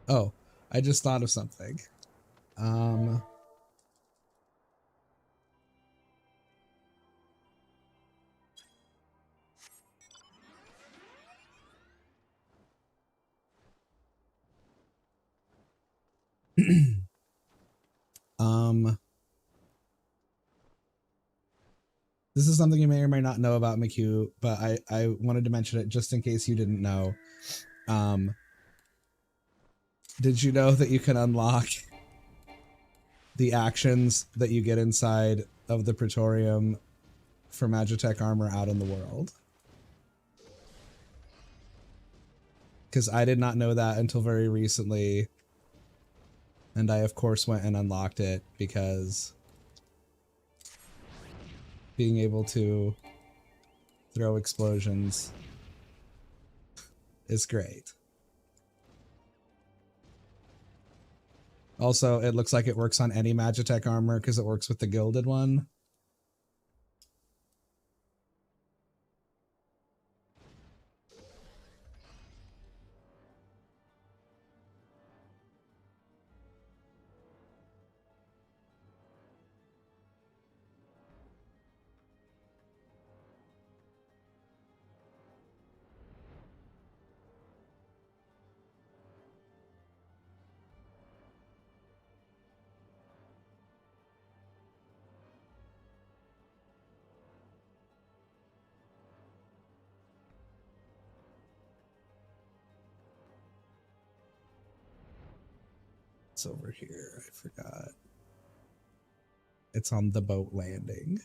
Speaker 1: oh, I just thought of something. This is something you may or may not know about McHugh, but I wanted to mention it just in case you didn't know. Did you know that you can unlock the actions that you get inside of the Praetorium for Magitech armor out in the world? Because I did not know that until very recently. And I, of course, went and unlocked it because being able to throw explosions is great. Also, it looks like it works on any Magitech armor because it works with the gilded one. It's over here. I forgot. It's on the boat landing.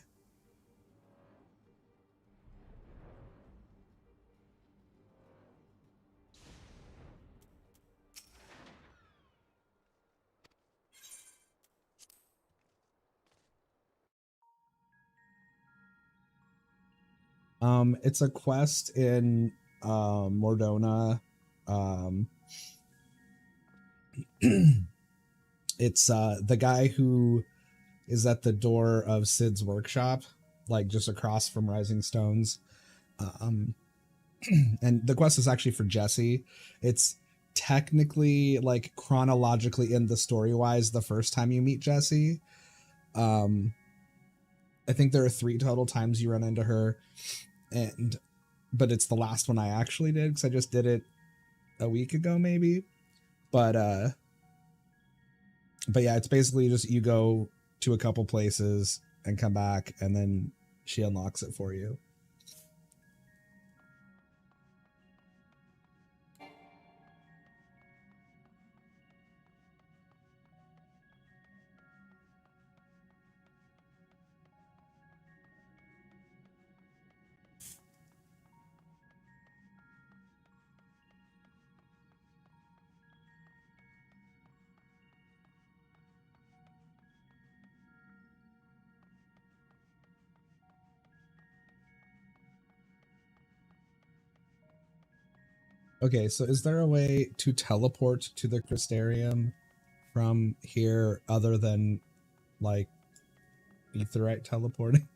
Speaker 1: It's a quest in Mordona. It's the guy who is at the door of Sid's workshop, like just across from Rising Stones. And the quest is actually for Jesse. It's technically, like, chronologically in the story-wise the first time you meet Jesse. I think there are 3 total times you run into her, but it's the last one I actually did because I just did it a week ago maybe. But yeah, it's basically just you go to a couple places and come back, and then she unlocks it for you. Okay, so is there a way to teleport to the Crystarium from here other than, like, Aetheryte teleporting?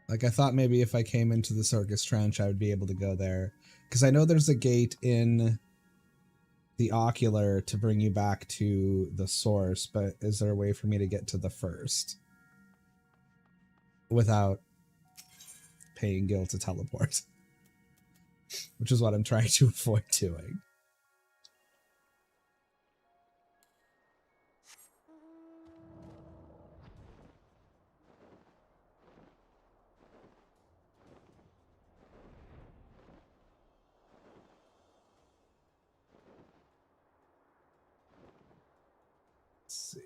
Speaker 1: Like, I thought maybe if I came into the Circus Trench, I would be able to go there. Because I know there's a gate in the ocular to bring you back to the source, but is there a way for me to get to the first without paying Gil to teleport? Which is what I'm trying to avoid doing. Let's see.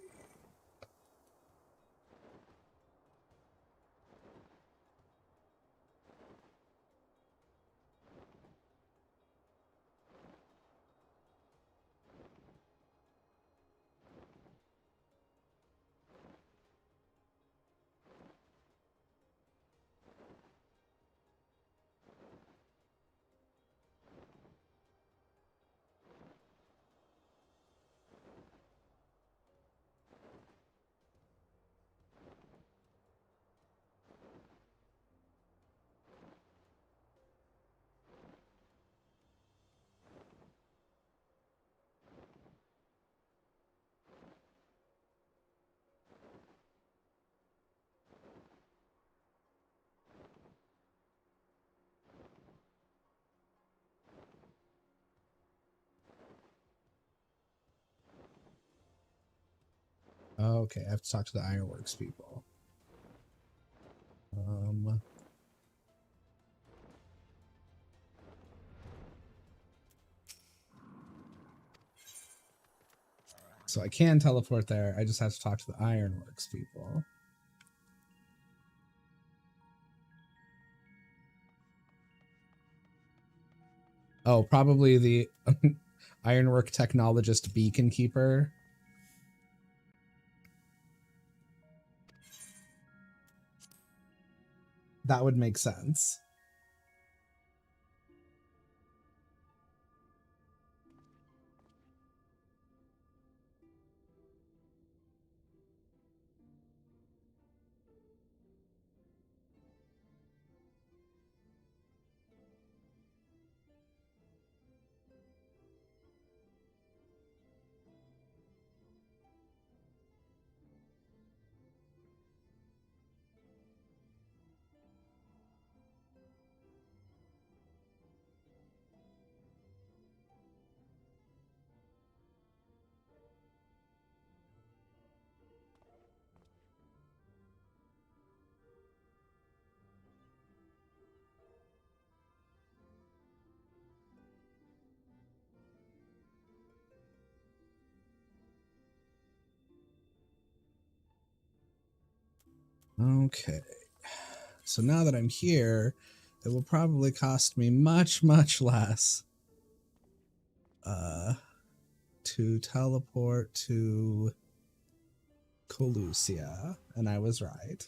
Speaker 1: Okay, I have to talk to the Ironworks people. So I can teleport there. I just have to talk to the Ironworks people. Oh, probably the Ironwork Technologist Beacon Keeper. That would make sense. Okay. So now that I'm here, it will probably cost me much, much less to teleport to Colusia. And I was right.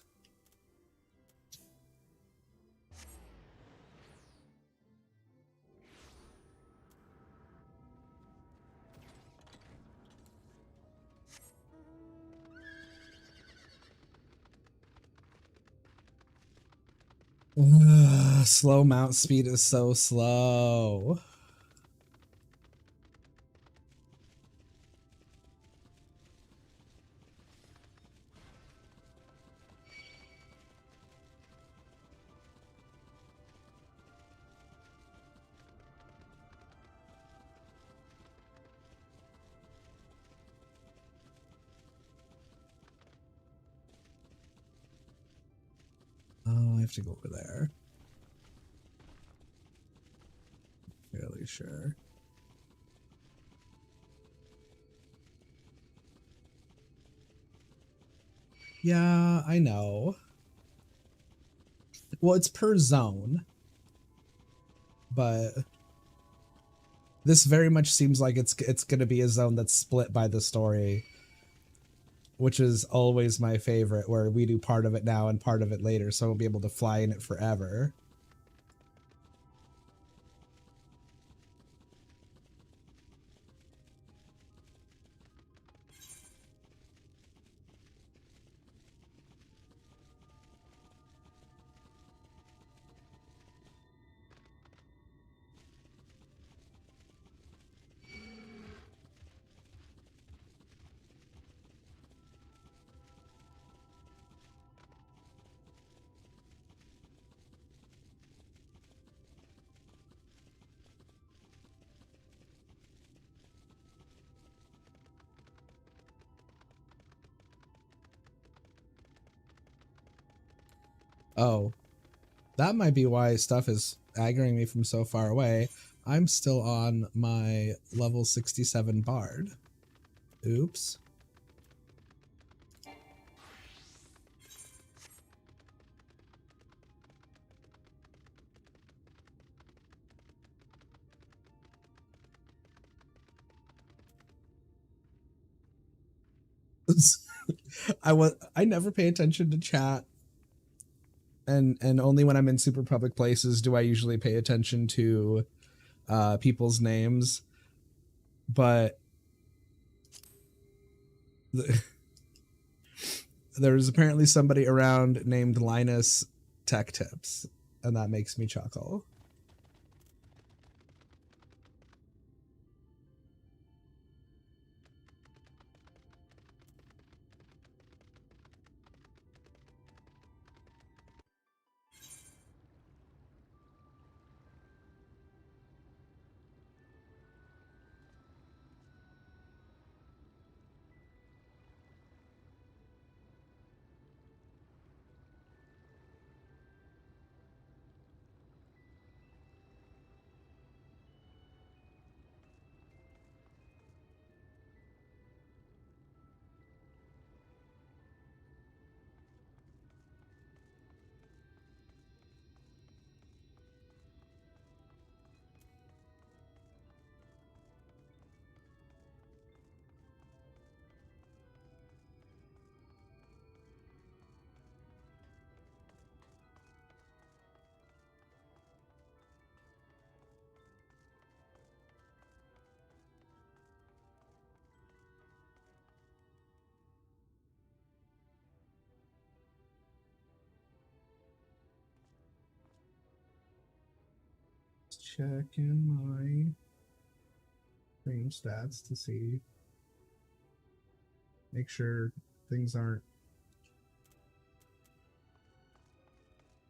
Speaker 1: Slow mount speed is so slow. Oh, I have to go over there. Fairly sure. Yeah, I know. Well, it's per zone. But this very much seems like it's going to be a zone that's split by the story, which is always my favorite, where we do part of it now and part of it later, so I won't be able to fly in it forever. Oh, that might be why stuff is aggroing me from so far away. I'm still on my level 67 bard. Oops. I never pay attention to chat, and only when I'm in super public places do I usually pay attention to people's names. But there's apparently somebody around named Linus Tech Tips, and that makes me chuckle. Checking my stream stats to see, make sure things aren't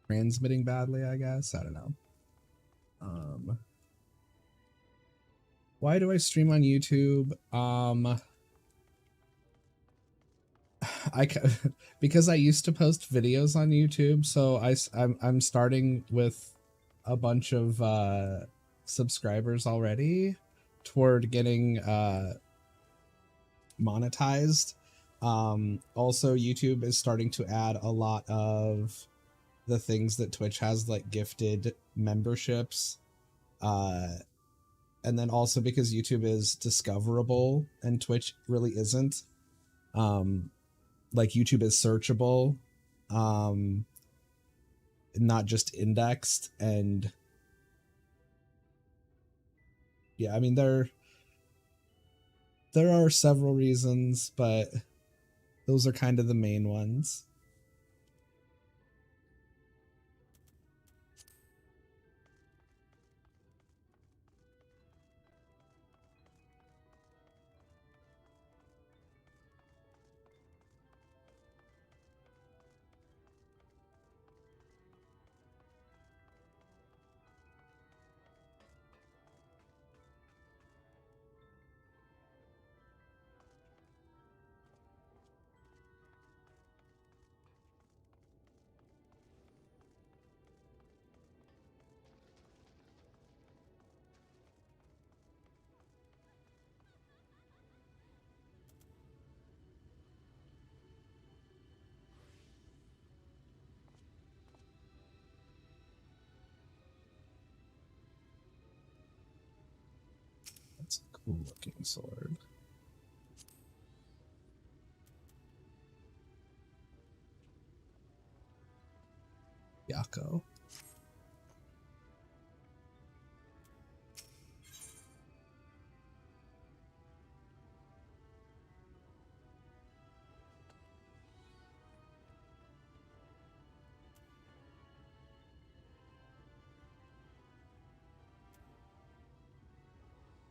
Speaker 1: transmitting badly, I guess. I don't know. Why do I stream on YouTube? Because I used to post videos on YouTube, so I'm starting with a bunch of subscribers already toward getting monetized. Also, YouTube is starting to add a lot of the things that Twitch has, like gifted memberships. And then also because YouTube is discoverable and Twitch really isn't. Like YouTube is searchable, not just indexed. And yeah, I mean, there are several reasons, but those are kind of the main ones. That's a cool looking sword. Yako.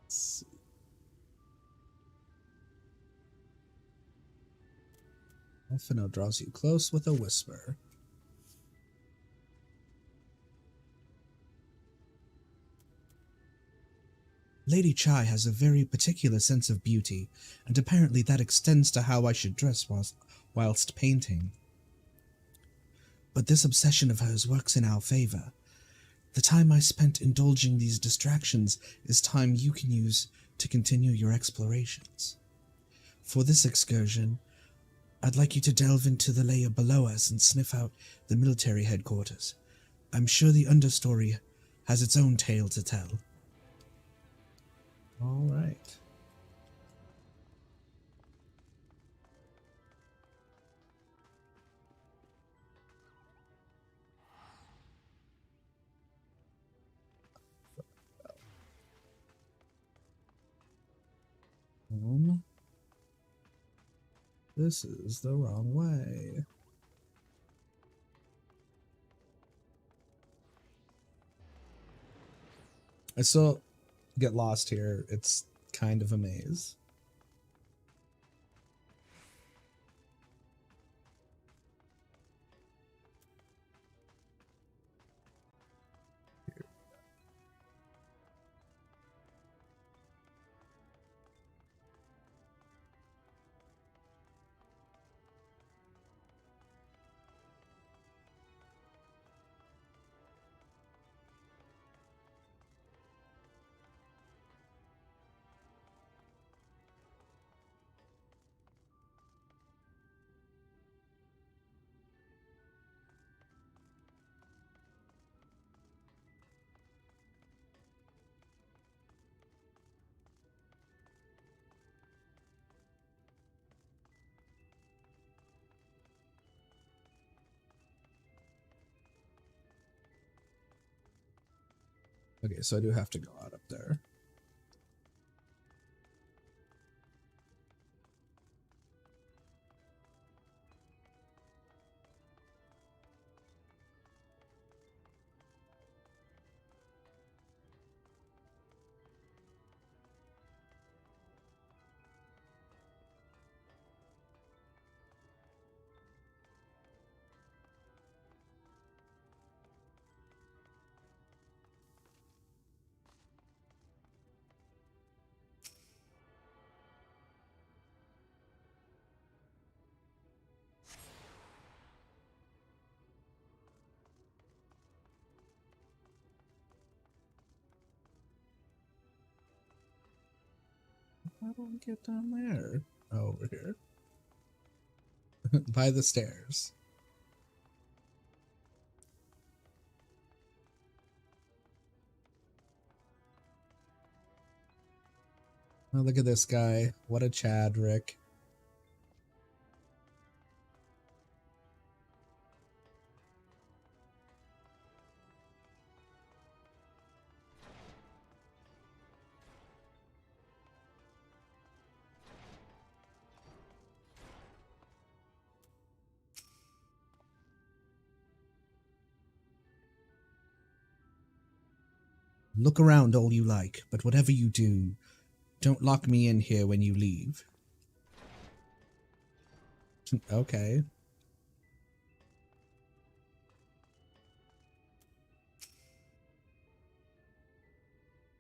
Speaker 1: Let's see. Elfino draws you close with a whisper. Lady Chai has a very particular sense of beauty, and apparently that extends to how I should dress whilst painting. But this obsession of hers works in our favor. The time I spent indulging these distractions is time you can use to continue your explorations. For this excursion, I'd like you to delve into the layer below us and sniff out the military headquarters. I'm sure the understory has its own tale to tell. All right. This is the wrong way. I still get lost here. It's kind of a maze. Okay, so I do have to go out up there. How do I get down there? Oh, over here. By the stairs. Oh, look at this guy. What a Chad, Rick. Look around all you like, but whatever you do, don't lock me in here when you leave. Okay.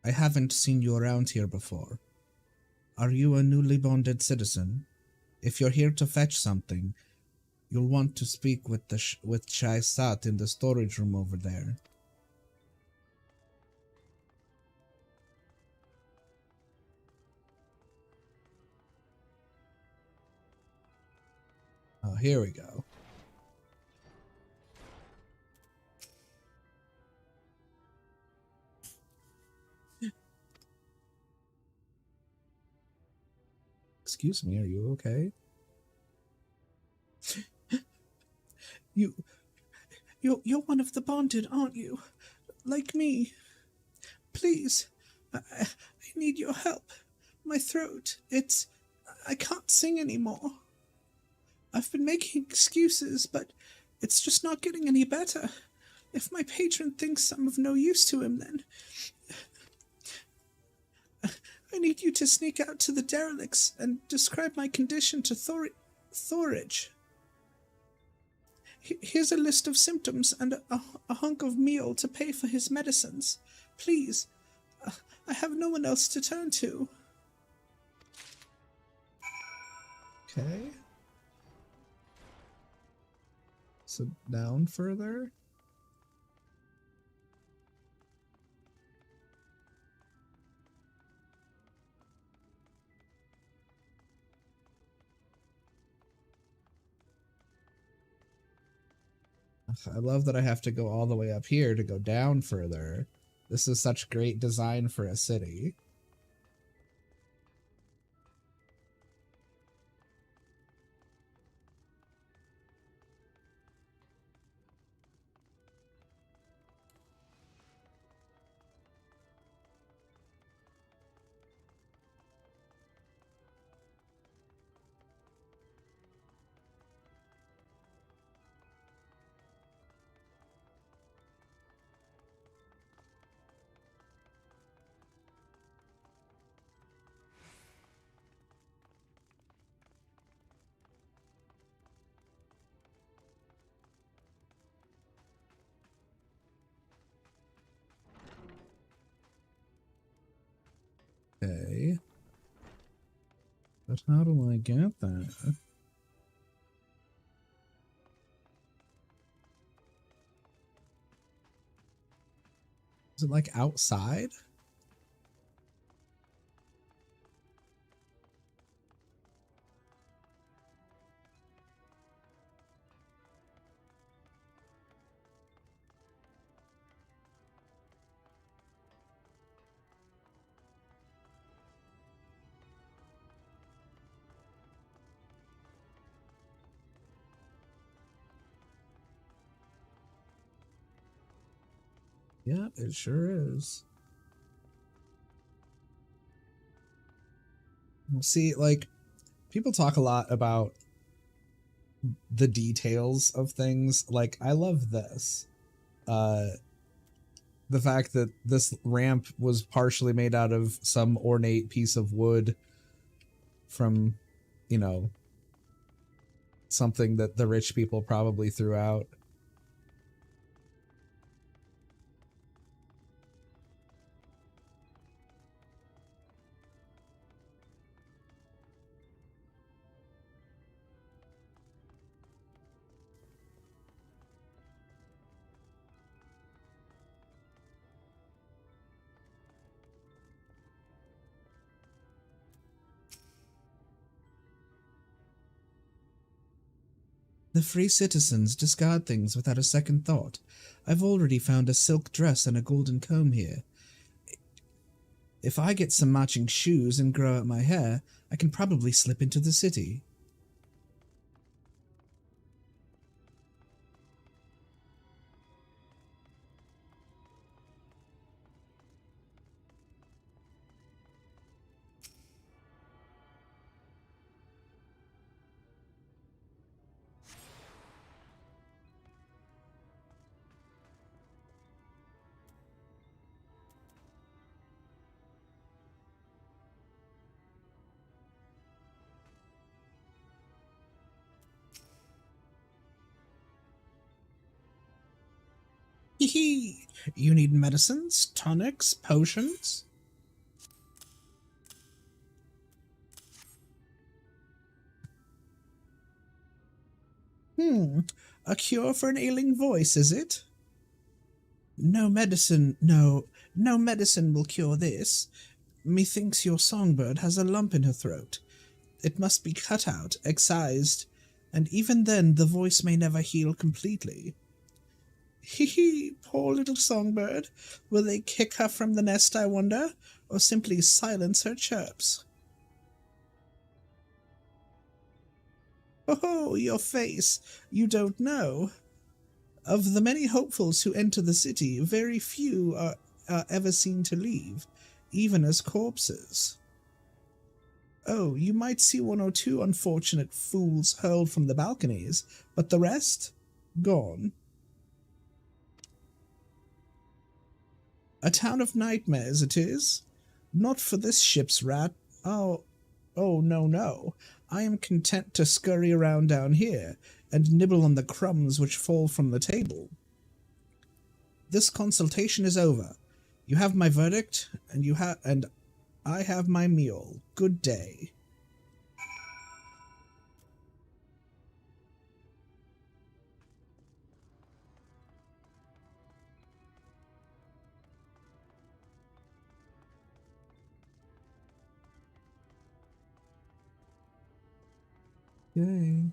Speaker 1: I haven't seen you around here before. Are you a newly bonded citizen? If you're here to fetch something, you'll want to speak with Shai Sat in the storage room over there. Oh, here we go. Excuse me, are you okay? You're one of the bonded, aren't you? Like me. Please, I need your help. My throat, I can't sing anymore. I've been making excuses, but it's just not getting any better. If my patron thinks I'm of no use to him, then I need you to sneak out to the derelicts and describe my condition to Thorridge. Here's a list of symptoms and a hunk of meal to pay for his medicines. Please, I have no one else to turn to. Okay. So down further? I love that I have to go all the way up here to go down further. This is such great design for a city. Okay. But how do I get there? Is it like outside? Yeah, it sure is. See, like, people talk a lot about the details of things. Like, I love this. The fact that this ramp was partially made out of some ornate piece of wood from, you know, something that the rich people probably threw out. The free citizens discard things without a second thought. I've already found a silk dress and a golden comb here. If I get some matching shoes and grow out my hair, I can probably slip into the city. Hee. You need medicines, tonics, potions? A cure for an ailing voice, is it? No medicine will cure this. Methinks your songbird has a lump in her throat. It must be cut out, excised, and even then the voice may never heal completely. Hee, poor little songbird. Will they kick her from the nest, I wonder, or simply silence her chirps? Oh, your face. You don't know. Of the many hopefuls who enter the city, very few are ever seen to leave, even as corpses. Oh, you might see one or two unfortunate fools hurled from the balconies, but the rest? Gone. A town of nightmares it is. Not for this ship's rat. Oh, no. I am content to scurry around down here and nibble on the crumbs which fall from the table. This consultation is over. You have my verdict, and I have my meal. Good day. Yay.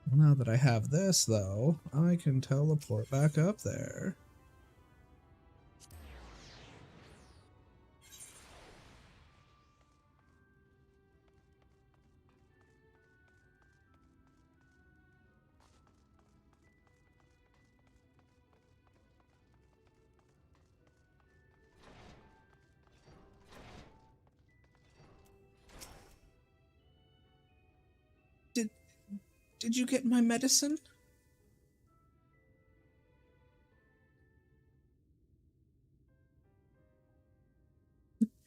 Speaker 1: Well, now that I have this, though, I can teleport back up there. Did you get my medicine?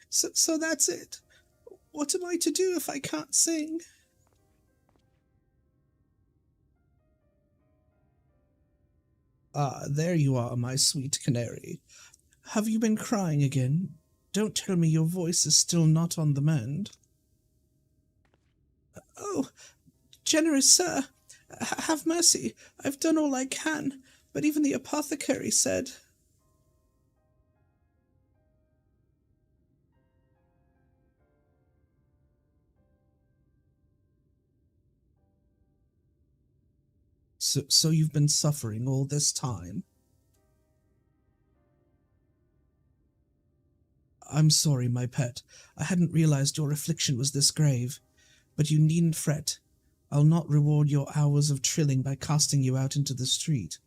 Speaker 1: So that's it. What am I to do if I can't sing? Ah, there you are, my sweet canary. Have you been crying again? Don't tell me your voice is still not on the mend. Oh, generous sir, have mercy. I've done all I can, but even the apothecary said... So you've been suffering all this time? I'm sorry, my pet. I hadn't realized your affliction was this grave. But you needn't fret. I'll not reward your hours of trilling by casting you out into the street.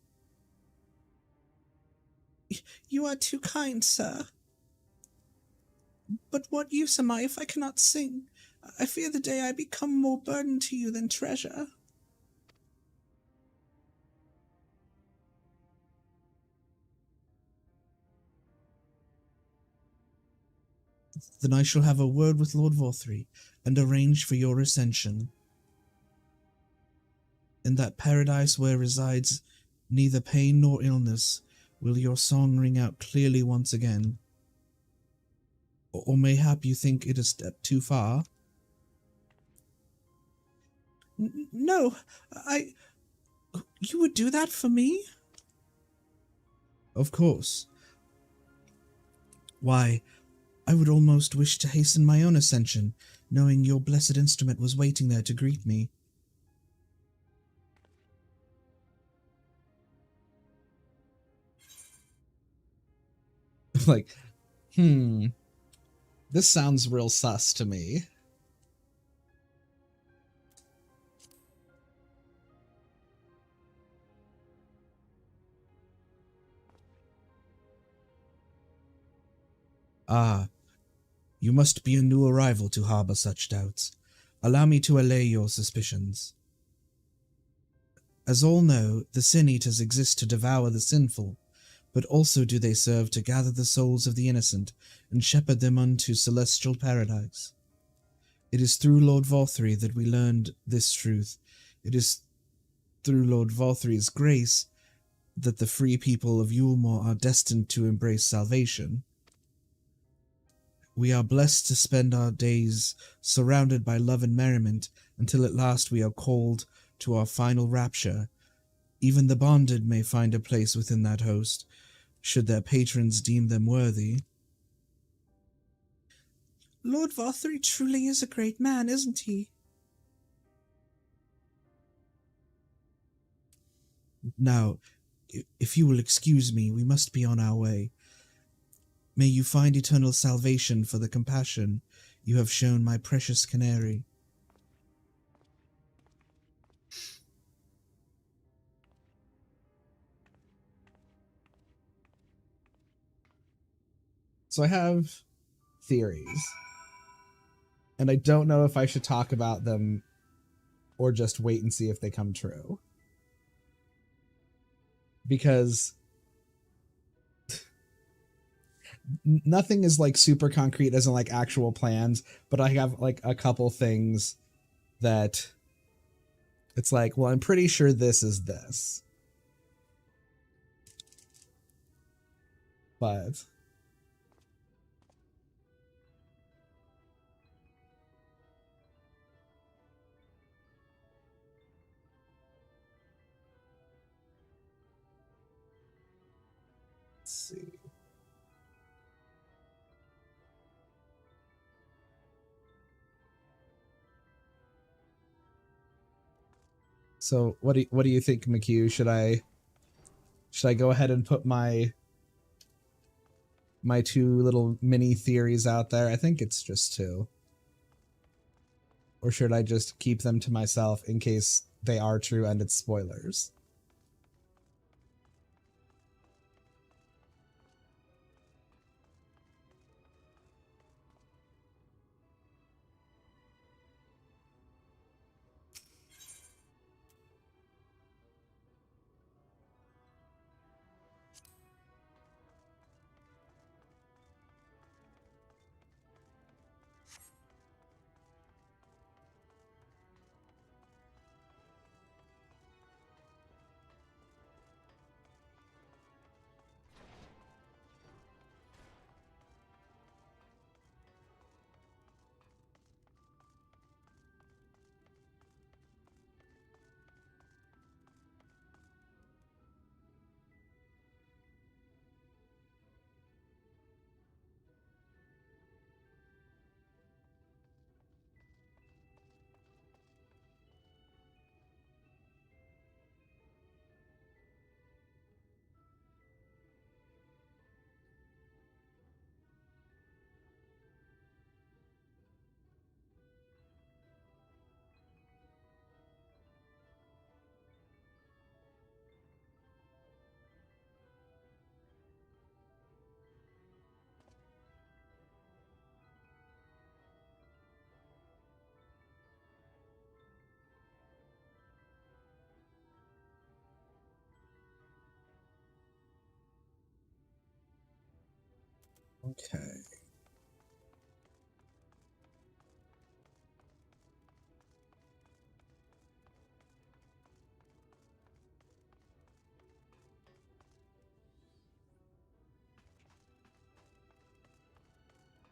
Speaker 1: You are too kind, sir. But what use am I if I cannot sing? I fear the day I become more burden to you than treasure. Then I shall have a word with Lord Vorthry, and arrange for your ascension. In that paradise where resides neither pain nor illness, will your song ring out clearly once again. Or mayhap you think it a step too far? No, you would do that for me? Of course. Why, I would almost wish to hasten my own ascension, knowing your blessed instrument was waiting there to greet me. Like, this sounds real sus to me. Ah, you must be a new arrival to harbor such doubts. Allow me to allay your suspicions. As all know, the Sin-Eaters exist to devour the sinful, but also do they serve to gather the souls of the innocent and shepherd them unto celestial paradise. It is through Lord Vorthry that we learned this truth. It is through Lord Vorthry's grace that the free people of Yulmore are destined to embrace salvation. We are blessed to spend our days surrounded by love and merriment until at last we are called to our final rapture. Even the bonded may find a place within that host, should their patrons deem them worthy. Lord Vorthry truly is a great man, isn't he? Now, if you will excuse me, we must be on our way. May you find eternal salvation for the compassion you have shown my precious canary. So I have theories, and I don't know if I should talk about them or just wait and see if they come true. Because nothing is like super concrete as in like actual plans, but I have like a couple things that it's like, well, I'm pretty sure this is this. But let's see. So what do you think, McHugh? Should I go ahead and put my two little mini theories out there? I think it's just two. Or should I just keep them to myself in case they are true and it's spoilers? Okay.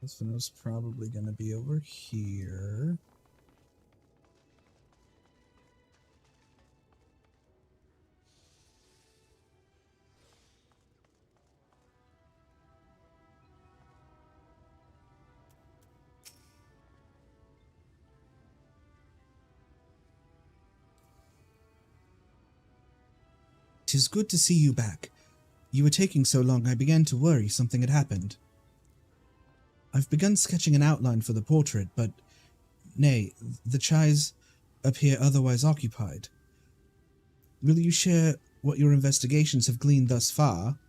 Speaker 1: This one is probably going to be over here. "'Tis good to see you back. You were taking so long I began to worry something had happened. I've begun sketching an outline for the portrait, but, nay, the chais appear otherwise occupied. Will you share what your investigations have gleaned thus far?"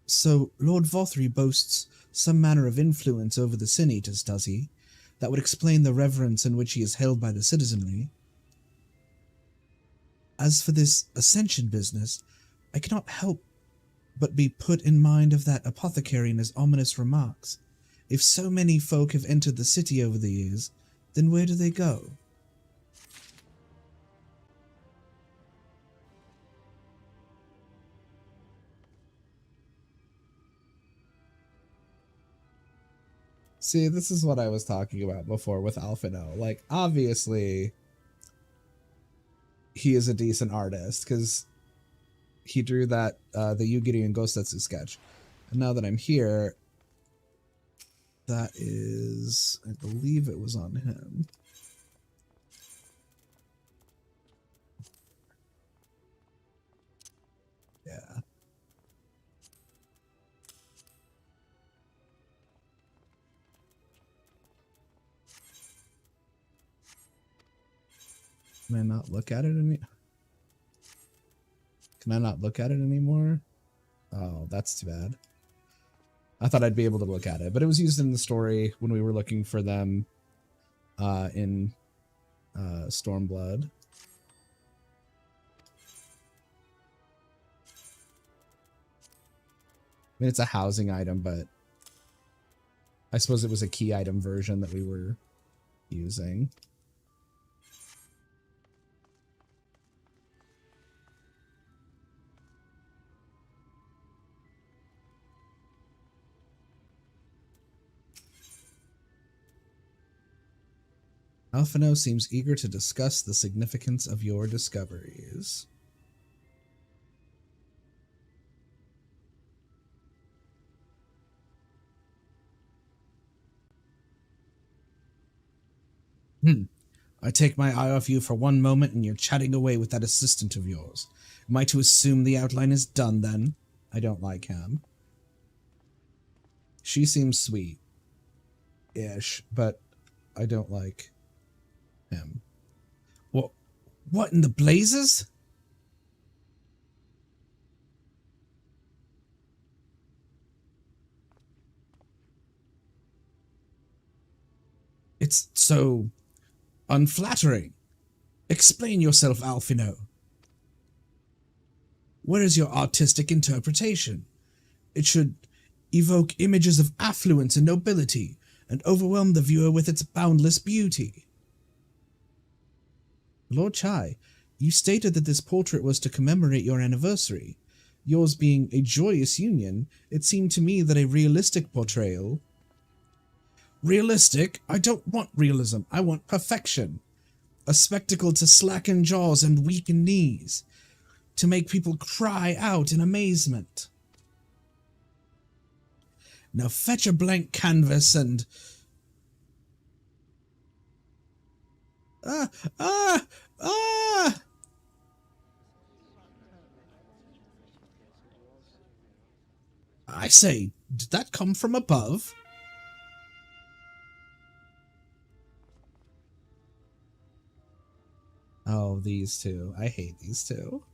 Speaker 1: "So, Lord Vothry boasts some manner of influence over the Sin Eaters, does he? That would explain the reverence in which he is held by the citizenry. As for this ascension business, I cannot help but be put in mind of that apothecary and his ominous remarks. If so many folk have entered the city over the years, then where do they go?" See, this is what I was talking about before with Alphino. Like, obviously, he is a decent artist, because he drew that, the Yugiri and Gosetsu sketch. And now that I'm here, that is, I believe it was on him. Yeah. Can I not look at it Can I not look at it anymore? Oh, that's too bad. I thought I'd be able to look at it, but it was used in the story when we were looking for them in Stormblood. I mean, it's a housing item, but I suppose it was a key item version that we were using. Alphino seems eager to discuss the significance of your discoveries. I take my eye off you for one moment and you're chatting away with that assistant of yours. Am I to assume the outline is done then? I don't like him. She seems sweet-ish, but I don't like him. What in the blazes? It's so unflattering. Explain yourself, Alphino. Where is your artistic interpretation? It should evoke images of affluence and nobility, and overwhelm the viewer with its boundless beauty. Lord Chai, you stated that this portrait was to commemorate your anniversary. Yours being a joyous union, it seemed to me that a realistic portrayal... Realistic? I don't want realism. I want perfection. A spectacle to slacken jaws and weaken knees. To make people cry out in amazement. Now fetch a blank canvas and... I say, did that come from above? Oh, these two. I hate these two.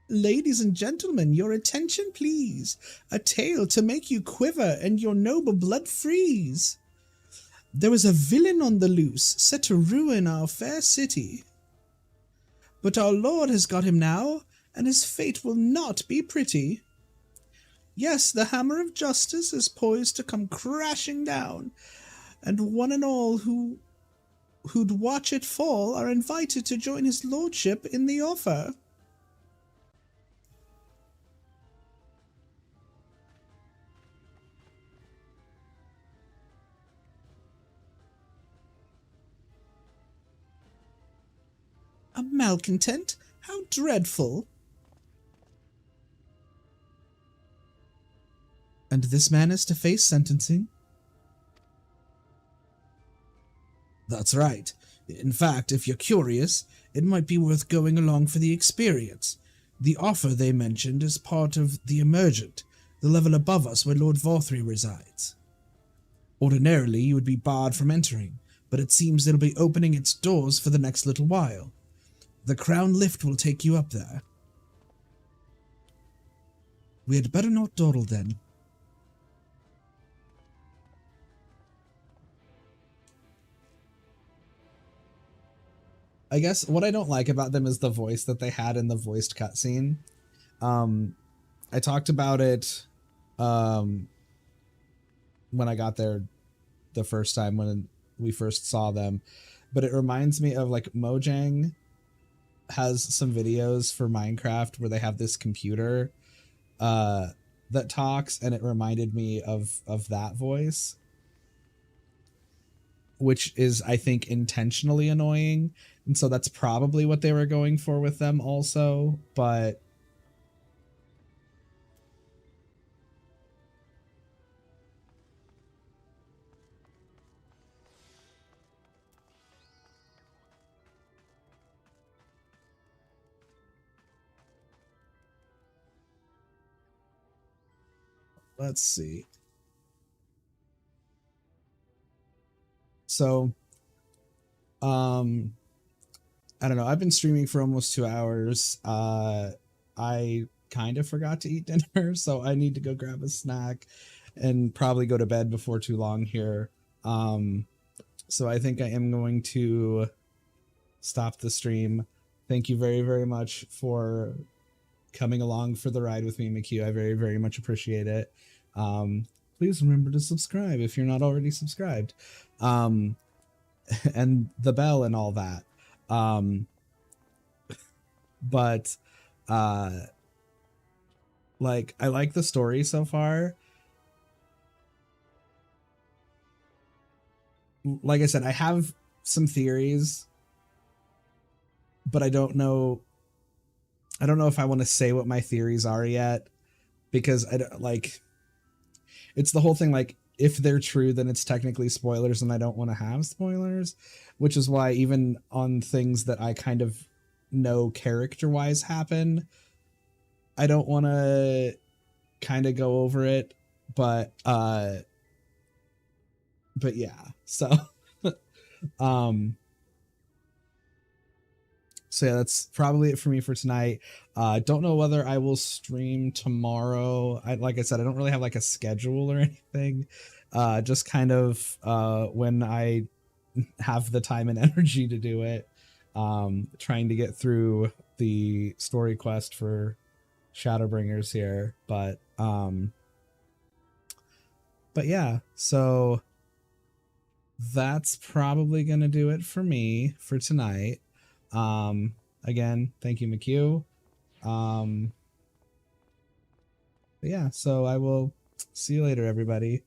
Speaker 1: Ladies and gentlemen, your attention please. A tale to make you quiver and your noble blood freeze. There was a villain on the loose, set to ruin our fair city. But our Lord has got him now, and his fate will not be pretty. Yes, the hammer of justice is poised to come crashing down, and one and all who'd watch it fall are invited to join his lordship in the offer. A malcontent? How dreadful! And this man is to face sentencing? That's right. In fact, if you're curious, it might be worth going along for the experience. The offer they mentioned is part of the Emergent, the level above us where Lord Vorthry resides. Ordinarily, you would be barred from entering, but it seems it'll be opening its doors for the next little while. The Crown lift will take you up there. We had better not dawdle then. I guess what I don't like about them is the voice that they had in the voiced cutscene. I talked about it when I got there the first time when we first saw them, but it reminds me of like Mojang has some videos for Minecraft where they have this computer that talks, and it reminded me of that voice, which is, I think, intentionally annoying. And so that's probably what they were going for with them also, but let's see. So, I don't know. I've been streaming for almost 2 hours. I kind of forgot to eat dinner, so I need to go grab a snack and probably go to bed before too long here. So I think I am going to stop the stream. Thank you very, very much for coming along for the ride with me, McHugh. I very, very much appreciate it. Please remember to subscribe if you're not already subscribed. And the bell and all that. But like, I like the story so far. Like I said, I have some theories, but I don't know if I want to say what my theories are yet, because I don't, like, it's the whole thing, like, if they're true, then it's technically spoilers, and I don't want to have spoilers, which is why even on things that I kind of know character-wise happen, I don't want to kind of go over it, but yeah, so so yeah, that's probably it for me for tonight. Don't know whether I will stream tomorrow. Like I said, I don't really have like a schedule or anything. Just kind of when I have the time and energy to do it. Trying to get through the story quest for Shadowbringers here, but yeah, so that's probably gonna do it for me for tonight. Again, thank you, McHugh. But yeah, so I will see you later, everybody.